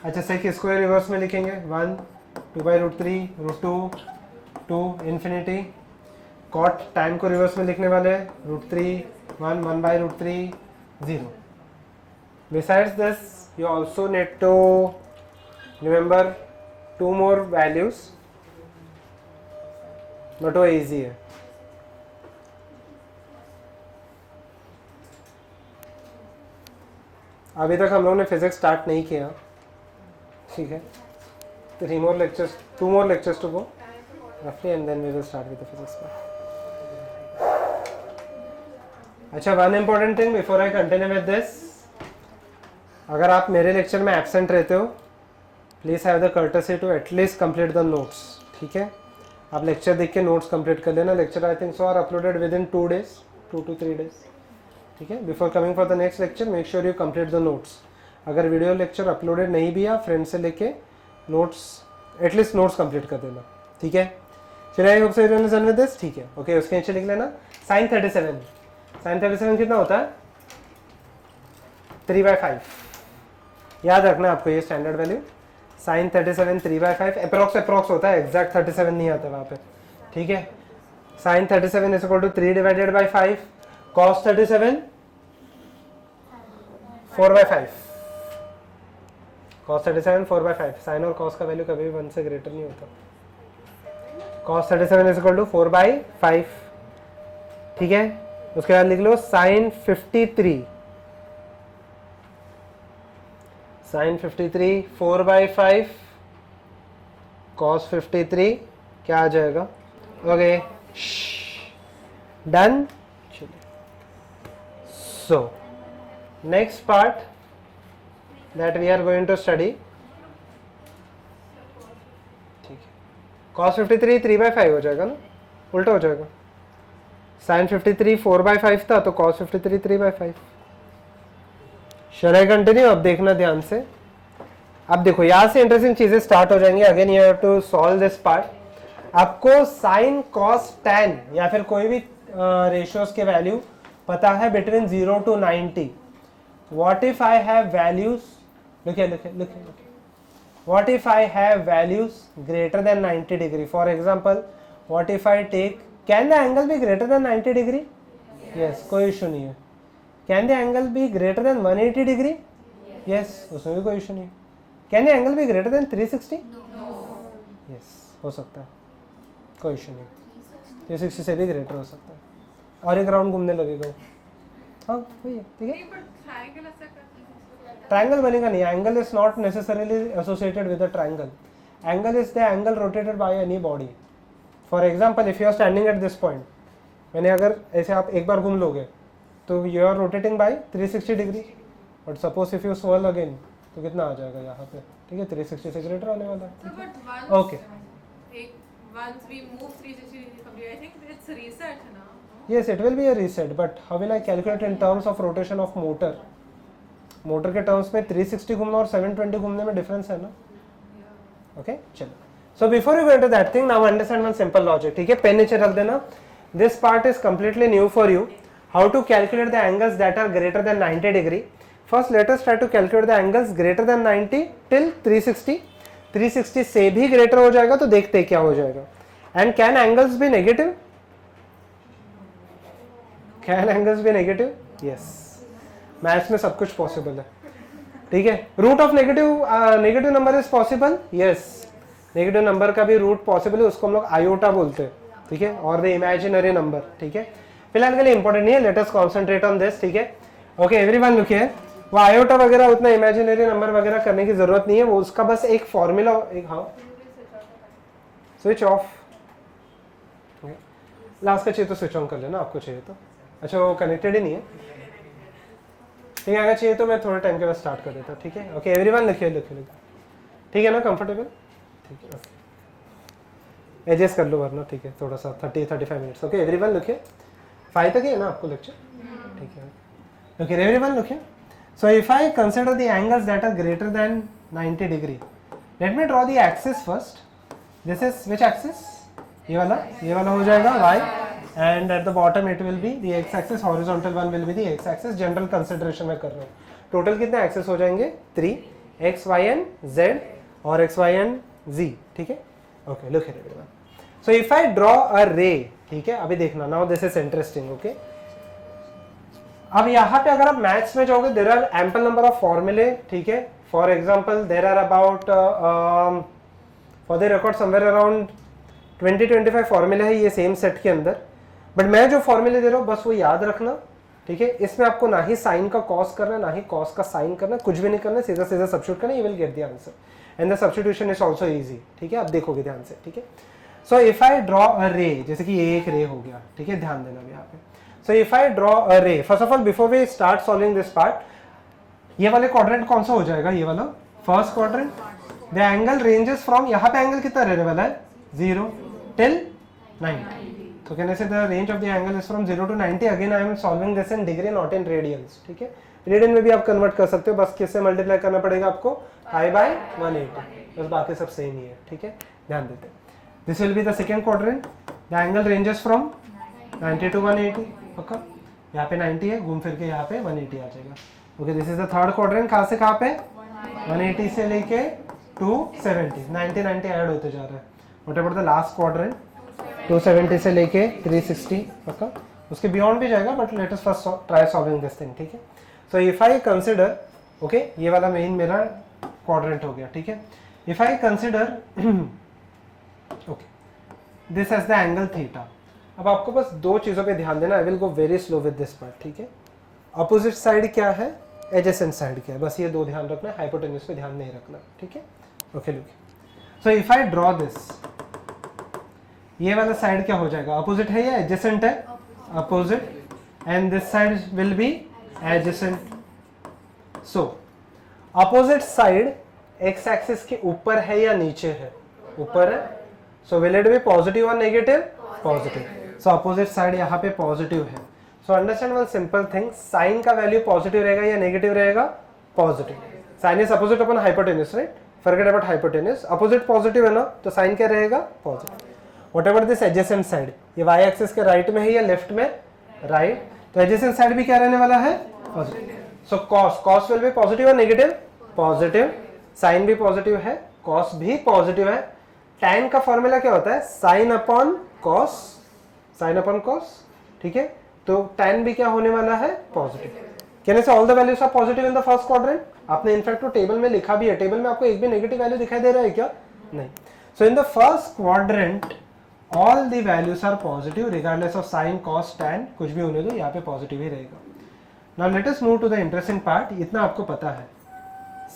अच्छा, सेक इसको रिवर्स में लिखेंगे. 1, 2/√3, √2, 2 इन्फिनिटी. कॉट टाइम को रिवर्स में लिखने वाले √3, 1, 1/√3, 0. Besides this you also need to remember 2 more values, but वो ईजी है. अभी तक हम लोगों ने फिजिक्स स्टार्ट नहीं किया. ठीक है, 2 more lectures to go roughly and then we will start with the physics part. अच्छा, one important thing before I continue with this, अगर आप मेरे लेक्चर में एब्सेंट रहते हो, please have the courtesy to at least complete the notes. ठीक है, आप लेक्चर देख के नोट्स कंप्लीट कर लेना. Lecture I think so are uploaded within 2 days, 2 to 3 days. ठीक है, before coming for the next lecture make sure you complete the notes. अगर वीडियो लेक्चर अपलोडेड नहीं भी है, फ्रेंड से लेके नोट्स, एटलीस्ट नोट्स कंप्लीट कर देना. ठीक है, चलिए, आई hope so everyone is done with this. ठीक है, ओके, उसके नीचे लिख लेना sin 37 कितना होता है? 3/5. याद रखना आपको ये स्टैंडर्ड वैल्यू. sin 37 3/5 अप्रॉक्स होता है, एग्जैक्ट 37 नहीं आता वहाँ पे. ठीक है, sin 37 is equal to 3 divided by 5. cos 37 4/5. cos 37 4/5, sine और cos का वैल्यू कभी भी 1 से ग्रेटर नहीं होता। cos 37 इज इक्वल टू 4/5, ठीक है। उसके बाद लिख लो sin 53, sin 53 4/5 cos 53 क्या आ जाएगा? Okay done. So next part that we are going to study, ठीक है। cos 53 3/5 हो जाएगा ना, उल्टा हो जाएगा। sin 53 4/5 था तो cos 53 3/5। Shall continue? अब देखना ध्यान से। अब देखो यहां से इंटरेस्टिंग चीजें स्टार्ट हो जाएंगी। Again you have to solve this part. आपको sin cos tan या फिर कोई भी रेशियोज के वैल्यू पता है between 0 to 90। What if I have values, लिखिए what if I have values greater than 90 degree. For example what if I take, can the angle be greater than 90 degree? Yes, कोई issue नहीं है। Can the angle be greater than 180 degree? Yes, उसमें भी कोई issue नहीं है। Can the angle be greater than 360? Yes, हो सकता है, कोई इशू नहीं। 360 से भी ग्रेटर हो सकता है। और एक राउंड घूमने लगेगा। हाँ वही है, ठीक है। ट्रायंगल ऐसा कर, ट्रायंगल बनेगा नहीं। Angle is not necessarily associated with a triangle. Angle is the angle rotated by any body. For example if you are standing at this point, मैंने अगर ऐसे आप एक बार घूम लोगे तो you are rotating by 360 degree. But suppose if you swirl again तो कितना आ जाएगा यहाँ पे, ठीक है, 360 से ग्रेटर आने वाला है। Okay, once we move 360 degree, I think it's reset now. yes it will be a reset, but how will I calculate in terms of rotation of motor? Motor के टर्म्स में 360 घूमना और 720 घूमने में डिफरेंस है ना। ओके चलो, so before you go into that thing, now understand one simple logic, ठीक है। पेन नीचे रख देना। This part is completely new for you. How to calculate the angles that are greater than 90 degree. First let us try to calculate the angles greater than 90 till 360। 360 से भी greater हो जाएगा तो देखते हैं क्या हो जाएगा। And can angles be negative? Can angles be negative? Yes, maths में सब कुछ पॉसिबल है, ठीक है। Root of negative number is possible? Yes, negative number का भी रूट पॉसिबल है, उसको हम लोग आयोटा बोलते हैं, ठीक है। और द इमेजिनरी नंबर, ठीक है। फिलहाल के लिए इंपॉर्टेंट नहीं है, let us concentrate on this, ठीक है। ओके एवरीवन लुक हियर, वो आयोटा वगैरह उतना इमेजिनरी नंबर वगैरह करने की जरूरत नहीं है, वो उसका बस एक फॉर्मूला, एक हाँ स्विच ऑफ, लास्ट का चाहिए तो स्विच ऑन कर लेना, आपको चाहिए तो। अच्छा वो कनेक्टेड ही नहीं है, ठीक है। अगर चाहिए तो मैं थोड़े टाइम के बाद स्टार्ट कर देता हूँ, ठीक है। ओके एवरीवन लिखिए, ठीक है ना, कंफर्टेबल, ठीक है। एडजस्ट कर लो वरना, ठीक है, थोड़ा सा 30-35 मिनट्स। ओके एवरीवन लिखिए, 5 तक ही है ना आपको लेक्चर, ठीक है। ओके एवरीवन लिखिए, so if I consider the angles that are greater than 90 degree, let me draw the axis first. This is which axis? ये वाला हो जाएगा y, and at the bottom it will be the x axis, horizontal one will be the x axis। General consideration में कर रहा हूँ। Total कितने access हो जाएंगे? 3, x, y and z और x, y and z, ठीक है। Okay look here everyone, so if I draw a ray, ठीक है, अभी देखना, now this is interesting, okay. अब यहाँ पे अगर आप मैथ्स में जाओगे, there are ample number of फॉर्मूले, ठीक है। For example there are about for the record somewhere around 20-25 फॉर्मूले है ये सेम सेट के अंदर। बट मैं जो फॉर्मूले दे रहा हूँ बस वो याद रखना, ठीक है। इसमें आपको ना ही साइन का कॉस करना, ना ही कॉस का साइन करना, कुछ भी नहीं करना, सीधा सीधा सब्स्टिट्यूट करना, you will get the answer and the substitution is also easy, ठीक है। आप देखोगे ध्यान से, ठीक है। So if I draw a रे, जैसे कि ये एक रे हो गया, ठीक है, ध्यान देना यहाँ पे। सो if I draw a ray, first of all before we start solving this part, ये वाले क्वाड्रेंट कौन सा हो जाएगा? ये वाला first quadrant. The angle ranges from, यहाँ पे एंगल कितना रहने वाला है? 0 till 90। So can I say the range of the angle is from 0 to 90? Again I am solving this in degree, not in radians, ठीक है। रेडियन में भी आप कन्वर्ट कर सकते हो, बस किससे मल्टीप्लाई करना पड़ेगा आपको? pi/180, बस बाकी सब सेम ही है, ठीक है। ध्यान देते हैं, this will be the second quadrant. The angle ranges from 90 to 180, पक्का। यहाँ पे 90 है, घूम फिर के यहाँ पे 180 आ जाएगा। Okay this is the third quadrant, कहाँ से कहाँ पे? 180 से लेके 270, 90 ऐड होते जा रहा है। What about the last quadrant? 270 से लेके 360, पक्का। उसके बियॉन्ड भी जाएगा, but let us first try solving this thing, ठीक है। So if I consider, okay, ये वाला मेन मेरा क्वाड्रेंट हो गया, ठीक है। If I consider okay this as the angle theta. अब आपको बस दो चीजों पे ध्यान देना, I will go very slow with this part, ठीक है। अपोजिट साइड क्या है, एडजेसेंट साइड क्या है, बस ये दो ध्यान रखना, हाइपोटेन्यूज पे ध्यान नहीं रखना, ठीक है। Okay look, so if I draw this, ये वाला साइड क्या हो जाएगा, अपोजिट है या एडजेसेंट है, opposite, and this side will be adjacent. So opposite side X axis के ऊपर है या नीचे है, ऊपर है, so will it be positive और negative, positive. So opposite side यहाँ पे पॉजिटिव है। So understand one simple thing, sine का वैल्यू पॉजिटिव रहेगा या नेगेटिव रहेगा, positive. Sine is opposite upon hypotenuse, right, forget about hypotenuse, opposite positive है ना, तो साइन क्या रहेगा, positive. What ever this adjacent side, ये वाई एक्सिस के राइट में है या लेफ्ट में, राइट, तो एडजेसेंट साइड भी क्या रहने वाला है, positive. So cos, cos will be positive और नेगेटिव, पॉजिटिव, साइन भी पॉजिटिव है, कॉस भी पॉजिटिव है। tan का फॉर्मूला क्या होता है, sine upon cos, sine upon cos, ठीक है, तो tan भी क्या होने वाला है, positive. Can I say all the values are positive in the first quadrant. आपने इनफैक्ट तो टेबल में लिखा भी है, टेबल में आपको एक भी नेगेटिव वैल्यू दिखाई दे रहा है क्या, नहीं। So in the first quadrant all the values are positive regardless of sine cos tan, कुछ भी होने दो, यहाँ पे पॉजिटिव ही रहेगा। Now let us move to the interesting part, इतना आपको पता है,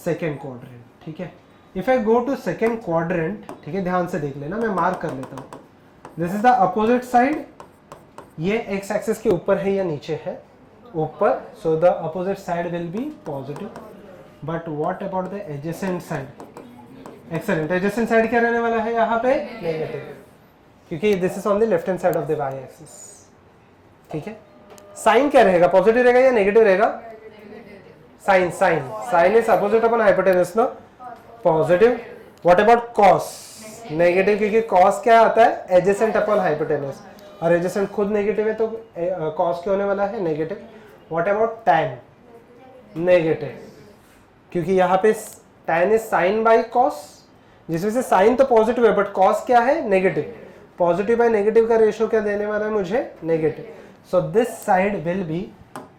सेकेंड क्वाड्रेंट, ठीक है। If I go to second quadrant, ठीक है, ध्यान से देख लेना, मैं मार्क कर लेता हूँ, this is the opposite side, ये एक्स एक्सिस के ऊपर है या नीचे है, ऊपर, so the opposite side will be positive. But what about the adjacent side, excellent, adjacent side क्या रहने वाला है यहाँ पे, नेगेटिव, क्योंकि this is on the left hand side of the y axis, ठीक है। साइन क्या रहेगा, पॉजिटिव रहेगा या नेगेटिव रहेगा, sine, sine, sine is opposite upon hypotenuse, no, positive. What about cos, negative, क्योंकि कॉस क्या आता है, एडजेसेंट अपॉन हाइपोटेन्यूज, और एडजेसेंट खुद नेगेटिव है तो कॉस क्या होने वाला है, negative. What about tan, negative, क्योंकि यहाँ पे tan is sine by cos, जिसमें से साइन तो पॉजिटिव है बट कॉस क्या है, नेगेटिव, पॉजिटिव बाई नेगेटिव का रेशियो क्या देने वाला है मुझे, negative. So this side will be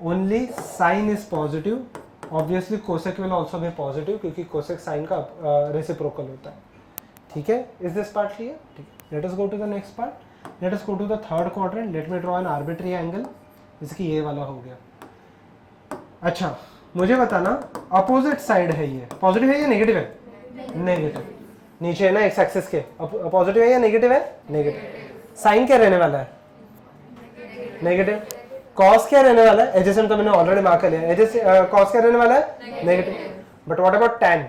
only sine is positive, obviously cosec will also be positive, क्योंकि कोसेक साइन का रेसिप्रोकल होता है, ठीक है। इज दिस पार्ट क्लियर, ठीक है। Let us go to the next part, let us go to the third quadrant, let me draw an arbitrary angle, जैसे कि ये वाला हो गया। अच्छा मुझे बताना, अपोजिट साइड है ये, पॉजिटिव है या नेगेटिव है, नेगेटिव, नीचे है ना एक्स एक्सिस के, पॉजिटिव है या नेगेटिव है, नेगेटिव। साइन क्या रहने वाला है, नेगेटिव। कॉस क्या रहने वाला है, एडजेसेंट तो मैंने ऑलरेडी मार्क कर लिया, कॉस क्या रहने वाला है, negative. But what about tan,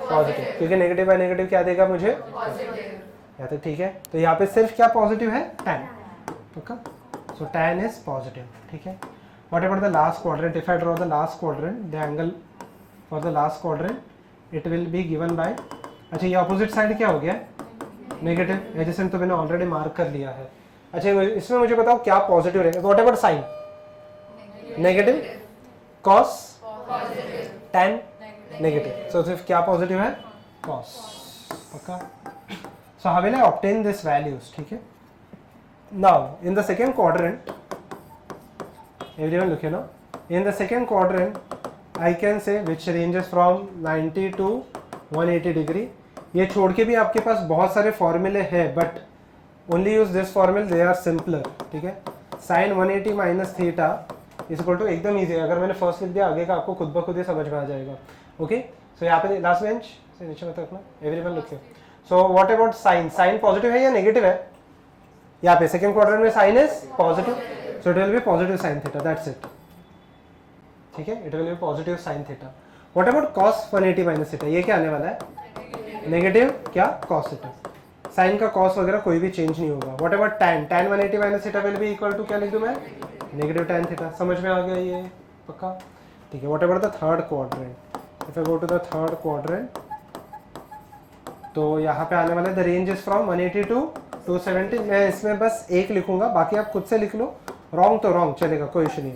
positive, क्योंकि नेगेटिव बाय नेगेटिव क्या देगा मुझे, या तो ठीक है, तो यहाँ पे सिर्फ क्या पॉजिटिव है, tan, पक्का। सो tan इज पॉजिटिव, ठीक है। What about the last quadrant, if I draw the last quadrant, the angle for the last quadrant it will be given bye, अच्छा ये अपोजिट साइड क्या हो गया, नेगेटिव, एडजेसेंट तो मैंने ऑलरेडी मार्क कर लिया है। अच्छा इसमें मुझे बताओ क्या पॉजिटिव रहेगा, what about sine, negative, cos, tan, negative, so सिर्फ क्या पॉजिटिव है, कॉस, पक्का। So how will I obtain this values, ठीक है। Now in the second quadrant, everyone look, you know, in the second quadrant I can say which ranges from 90 to 180 degree. ये छोड़ के भी आपके पास बहुत सारे फॉर्मूले हैं, बट ओनली यूज दिस फॉर्मूले, दे आर सिंपलर, ठीक है। Sine 180 minus theta is equal to, एकदम ईजी है, अगर मैंने फर्स्ट लिख दिया आगे का आपको खुद ब खुद ही समझ में आ जाएगा, ओके। सो यहाँ पे लास्ट बेंच से नीचे मत रखना, एवरीवन लिखिए। So what about sine, sine positive है या नेगेटिव है, यहाँ पे सेकंड क्वाड्रेंट में sine is positive, so it will be positive sine theta, that's it, ठीक है, it will be positive sine theta. What about cos 180 minus theta, ये क्या आने वाला है, नेगेटिव, क्या, कॉस थीटा। साइन का कॉस वगैरह कोई भी चेंज नहीं होगा। What about tan, tan 180 minus theta will be equal to, क्या लिख दूं मैं, नेगेटिव tan थीटा, समझ में आ गया ये, पक्का, ठीक है। What about the third quadrant, if I go to the third quadrant, तो यहाँ पे आने वाला है the range is from 180 to 270, मैं इसमें बस एक लिखूंगा, बाकी आप खुद से लिख लो, रॉन्ग तो रॉन्ग चलेगा, कोई इशू नहीं।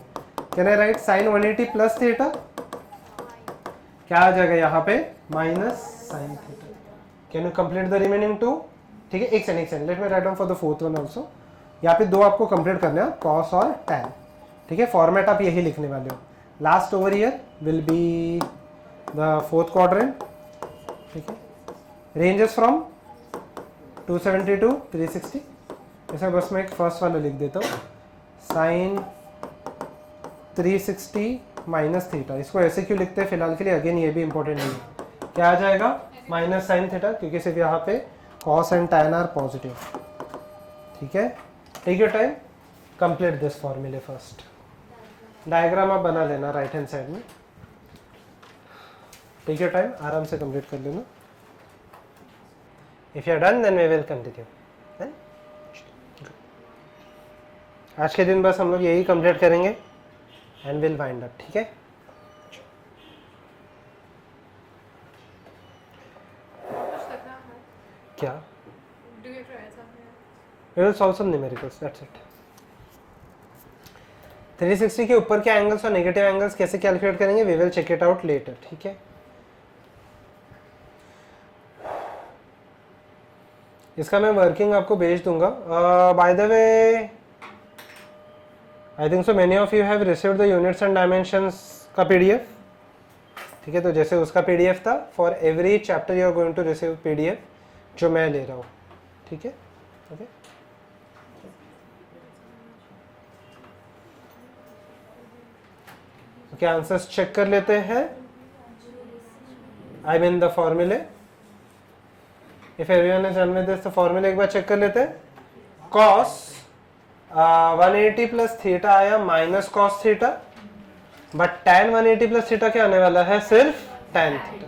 Can I write sine 180 plus theta, क्या आ जाएगा यहाँ पे, minus sine theta. Can you complete the remaining two, ठीक है। एक second, let me write down for the fourth one also, यहाँ पे दो आपको कंप्लीट करना है, कॉस और tan, ठीक है। फॉर्मेट आप यही लिखने वाले हो। Last over here will be the fourth quadrant, ठीक है, रेंजेस फ्रॉम 270 टू 360। इसमें बस मैं एक फर्स्ट वाला लिख देता हूँ, साइन 360 माइनस थीटा। इसको ऐसे क्यों लिखते हैं फिलहाल के लिए, अगेन ये भी इंपॉर्टेंट नहीं है। क्या आ जाएगा, माइनस साइन थीटा, क्योंकि सिर्फ यहाँ पे cos and tan are positive. ठीक है, take your time, complete this formulae first. Diagram आप बना लेना राइट हैंड साइड में, टेक योर टाइम, आराम से कंप्लीट कर लेना। If you are done then we will continue. आज के दिन बस हम लोग यही कंप्लीट करेंगे एंड विल वाइंड अप। ठीक है, कुछ करना है? क्या, Do you try something? we will solve some numericals, that's it। 360 के ऊपर के एंगल्स और नेगेटिव एंगल्स कैसे कैलकुलेट करेंगे, we will check it out later. ठीक है, इसका मैं वर्किंग आपको भेज दूंगा। By the way I think so many of you have received the units and dimensions का पीडीएफ। ठीक है, तो जैसे उसका पीडीएफ था, for every chapter you are going to receive PDF जो मैं ले रहा हूँ। ठीक है, ओके, ओके, आंसर्स चेक कर लेते हैं। आई मीन द फॉर्मूले, if everyone is done with this, तो फॉर्मूले एक बार चेक कर लेते हैं। कॉस 180 प्लस थीटा आया minus cos theta, but tan 180 plus theta क्या आने वाला है, सिर्फ tan थीटा।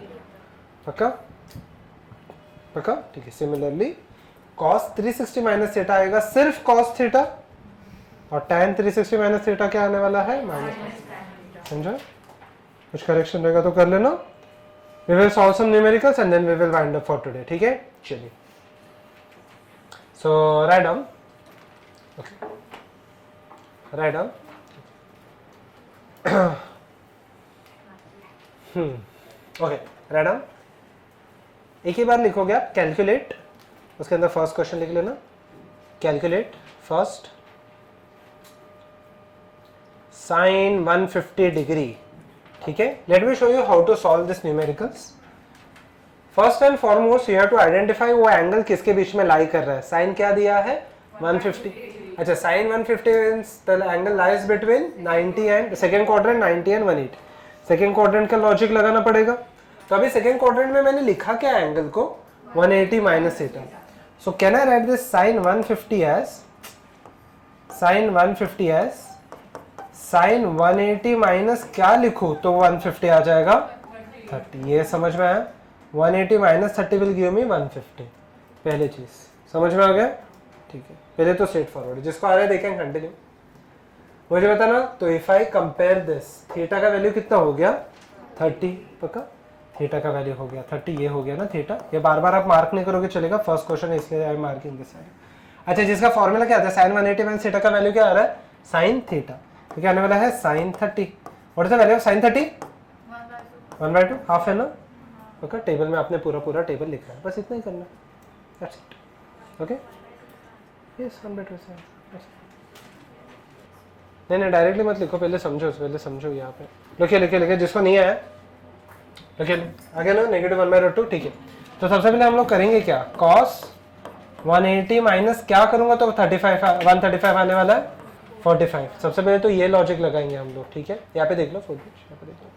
पक्का, पक्का, ठीक है। सिमिलरली cos 360 माइनस थीटा आएगा सिर्फ cos थीटा, और tan 360 माइनस थीटा क्या आने वाला है, माइनस। समझा, कुछ करेक्शन रहेगा तो कर लेना। We will solve some numericals and then we will wind up for today। ठीक है, चलिए। So write down, okay, write down। Okay, write down। एक ही बार लिखोगे आप, कैलकुलेट, उसके अंदर फर्स्ट क्वेश्चन लिख लेना, कैलकुलेट फर्स्ट साइन 150 डिग्री। ठीक है, let me show you how to solve this numericals. First and foremost you have to identify वो एंगल किसके बीच में लाई कर रहा है। साइन क्या दिया है, 150। अच्छा, sine 150 means the angle lies between 90 and second quadrant, 90 and 180। Second quadrant का लॉजिक लगाना पड़ेगा। तो अभी सेकंड क्वाड्रेंट में मैंने लिखा क्या एंगल को, 180 minus theta. So can I write this sine 150 as sine 150 as sine 180 minus क्या लिखूं तो 150 आ जाएगा 30। ये समझ में आया, 180 माइनस 30 विल गिव मी 150। पहले चीज समझ में आ गया। ठीक है, पहले तो स्ट्रेट फॉरवर्ड, जिसको आ रहा है देखें, कंटिन्यू मुझे बताना। तो if I compare this, theta का वैल्यू कितना हो गया, 30। पक्का, थीटा का वैल्यू हो गया 30, ये हो गया ना थीटा। ये बार बार आप मार्क नहीं करोगे चलेगा, फर्स्ट क्वेश्चन है इसलिए I am marking this side. अच्छा, जिसका फॉर्मूला क्या आता है, साइन 180 माइनस थीटा का वैल्यू क्या आ रहा है, साइन थीटा, तो क्या आने वाला है, sine 30। What is the value of sine 30, 1/2, half है ना। ओके, टेबल में आपने पूरा टेबल लिखा है, बस इतना ही करना, दैट्स इट। ओके, यस, 1/2 से नहीं डायरेक्टली मत लिखो, पहले समझो यहाँ पे लिखे, जिसको नहीं आया लिखे आगे लो, नेगेटिव 1/2। ठीक है, तो सबसे पहले हम लोग करेंगे क्या, cos 180 माइनस क्या करूंगा तो 135 आने वाला है 45। सबसे पहले तो ये लॉजिक लगाएंगे हम लोग। ठीक है, यहाँ पे देख लो, फुल यहाँ पे देख लो,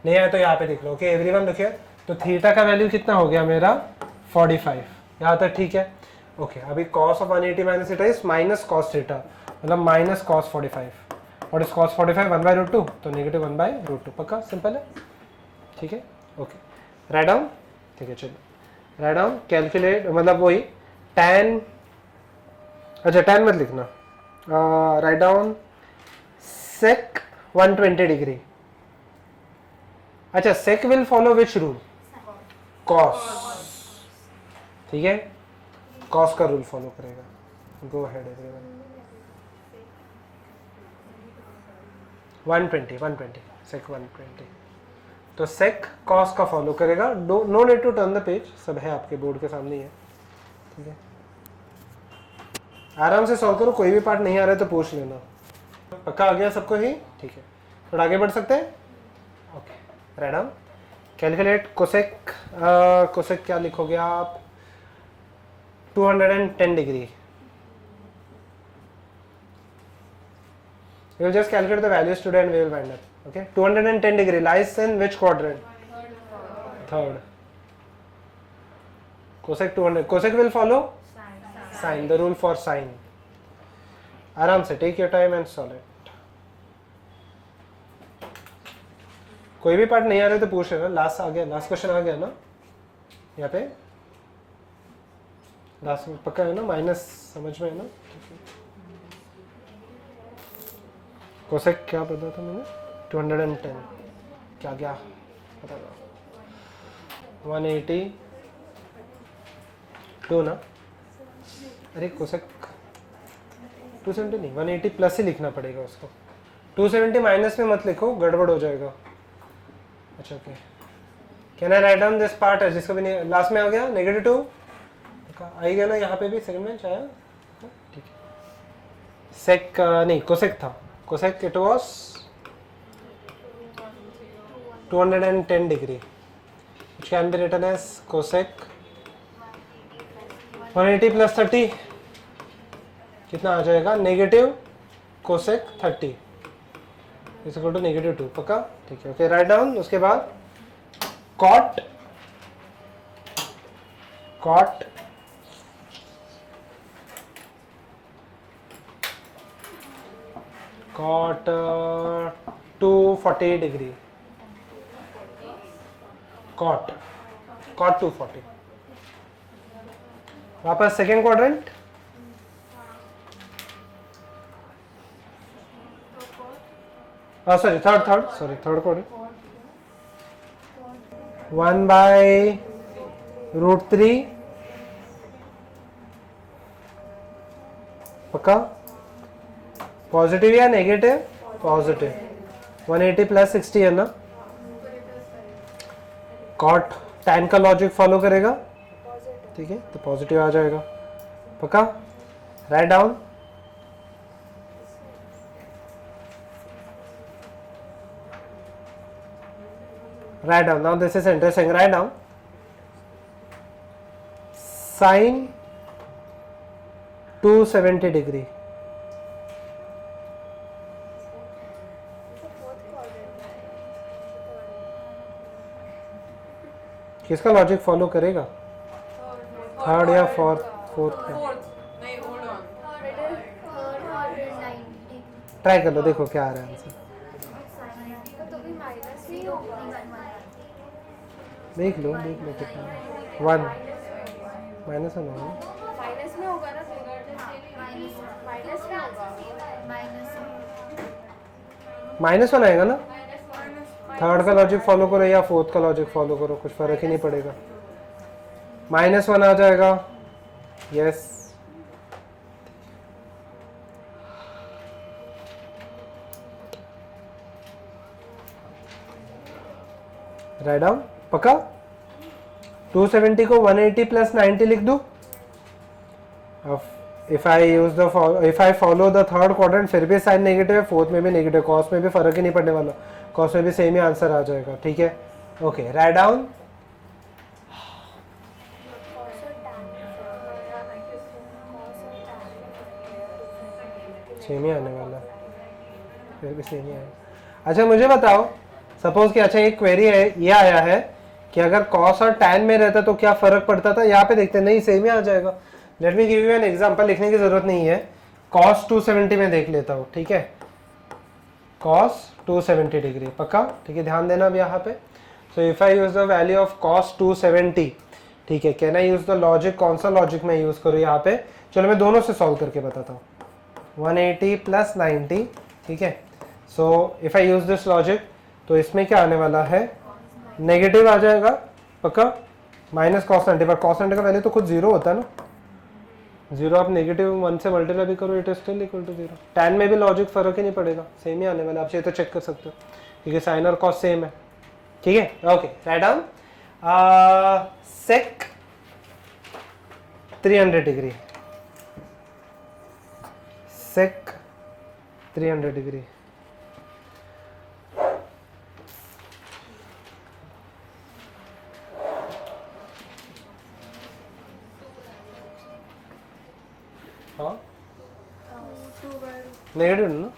नहीं आया तो यहाँ पे देख लो। ओके एवरीवन, देखिए तो थीटा का वैल्यू कितना हो गया मेरा, 45, यहाँ तक ठीक है। ओके, अभी cos of 180 minus theta is minus cos theta, मतलब minus cos 45। What is cos 45, 1/√2, तो नेगेटिव 1/√2। पक्का, सिंपल है। ठीक है, ओके, राइट डाउन। ठीक है, चलो राइट डाउन, कैलकुलेट, मतलब वही tan, अच्छा tan मत लिखना, राइट डाउन sec 120 डिग्री। अच्छा, sec will follow which rule, cos। ठीक है, cos का रूल फॉलो करेगा। गो अहेड एवरीवन, 120 sec 120, तो sec cos का फॉलो करेगा। No need to turn the page, सब है आपके बोर्ड के सामने ही है। ठीक है, आराम से सॉल्व करो, कोई भी पार्ट नहीं आ रहा है तो पूछ लेना। पक्का आ गया सबको ही। ठीक है, थोड़ा आगे बढ़ सकते हैं। Okay, write down, calculate cosec, cosec क्या लिखोगे आप, 210 degree. You will just calculate the values today and we will find it. Okay, 210 degree lies in which quadrant? Third. Cosec 200. Cosec will follow sine. The rule for sine. आराम से take your time and solve it. कोई भी part नहीं आ रहे तो पूछ लेना. Last आ गया, लास्ट क्वेश्चन आ गया ना यहाँ पे. लास्ट पक्का है ना, माइनस समझ में है ना. कोसेक क्या पता था मैंने, 210 क्या क्या पता था, 182 ना. अरे कोसेक 270 नहीं, 180 प्लस ही लिखना पड़ेगा उसको. 270 माइनस में मत लिखो, गड़बड़ हो जाएगा. अच्छा okay, can I write down this part है जिसका भी नहीं, लास्ट में आ गया -2 आई गया ना यहाँ पे भी सेकंड में चाहे. ठीक है, सेक नहीं कोसेक था. Cosec it was 210 degree, which can be written as cosec 180 plus 30 कितना आ जाएगा, negative cosec 30 is equal to -2. पक्का, ठीक है. Okay, write down. उसके बाद cot cot 240 degree. cot 240. वापस second quadrant. Sorry third quadrant. 1/√3. पक्का, पॉजिटिव या नेगेटिव, पॉजिटिव. 180 प्लस 60 है ना. कॉट tan का लॉजिक फॉलो करेगा, ठीक है, तो पॉजिटिव आ जाएगा. पक्का, write down. Write down. Now this is interesting. Write down sin 270 degree. किसका लॉजिक फॉलो करेगा, थर्ड या फोर्थ? नहीं, hold on. ट्राई कर लो, देखो क्या आ रहा है आंसर. देख लो कितना. 1 -1 होगा. माइनस में होगा ना, माइनस -1 में आएगा ना. थर्ड का लॉजिक फॉलो करो या फोर्थ का लॉजिक फॉलो करो, कुछ फर्क ही नहीं पड़ेगा. -1 आ जाएगा. Yes, write down. पक्का, 270 को 180 प्लस 90 लिख दूं. If I follow the third quadrant फिर भी साइन नेगेटिव है, फोर्थ में भी नेगेटिव, कॉस में भी फर्क ही नहीं पड़ने वाला, कॉस में भी सेम ही आंसर आ जाएगा. ठीक है, ओके, राइट डाउन. सेम ही आने वाला, फिर भी सेम ही आएगा. अच्छा मुझे बताओ, सपोज कि अच्छा एक क्वेरी है, ये आया है कि अगर कॉस और टैन में रहता तो क्या फर्क पड़ता था. यहाँ पे देखते नहीं, सेम ही आ जाएगा. Let me give you an example, लिखने की जरूरत नहीं है. कॉस 270 में देख लेता हूँ, ठीक है, कॉस 270 डिग्री. पक्का, ठीक है, ध्यान देना अब यहाँ पे. सो if I use the value of cos 270, ठीक है, can I use the logic, कौन सा लॉजिक मैं यूज करूँ यहाँ पे. चलो मैं दोनों से सॉल्व करके बताता हूँ. 180 प्लस 90, ठीक है. So if I use this logic तो इसमें क्या आने वाला है, नेगेटिव आ जाएगा. पक्का, माइनस कॉस 90, पर कॉस 90 का वैल्यू तो खुद जीरो होता है ना. जीरो आप -1 से मल्टीप्लाई भी करो, it is still equal to 0. Tan में भी लॉजिक फर्क ही नहीं पड़ेगा, सेम ही आने वाला. आप ये तो चेक कर सकते हो, ठीक है, साइन और कॉस सेम है. ठीक है, ओके, राइट डाउन. सेक 300 डिग्री, सेक 300 डिग्री. नेगेटिव ना,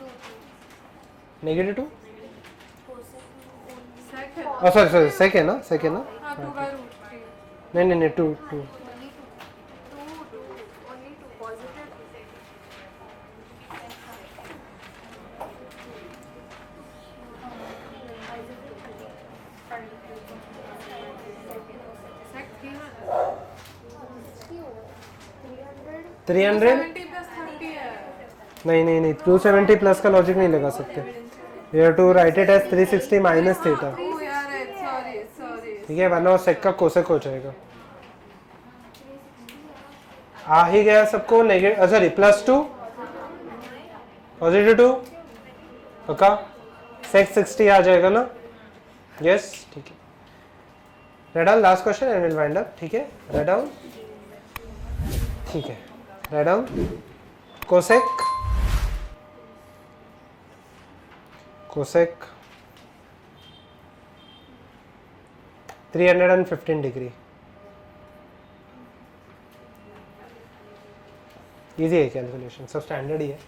नेगेटिव 2, Sec है oh sorry sorry sec है ना, sec है ना, हाँ 2 by root 3 नहीं 2 Sec 3 है 300 70 plus 30 है नहीं 270 प्लस का लॉजिक नहीं लगा सकते, you have to write it as 360 minus theta, ओ यार सॉरी ठीक है, वरना वो सेक का कोसेक हो जाएगा। आ ही गया सबको, नेगेटिव सॉरी +2 पॉजिटिव 2 पक्का, सेक 60 आ जाएगा ना, यस ठीक है। Write down last question and will wind up, ठीक है, राइट डाउन, ठीक है, write down cosec cosec 315 degree, easy है कैलकुलेशन, सब स्टैंडर्ड ही है।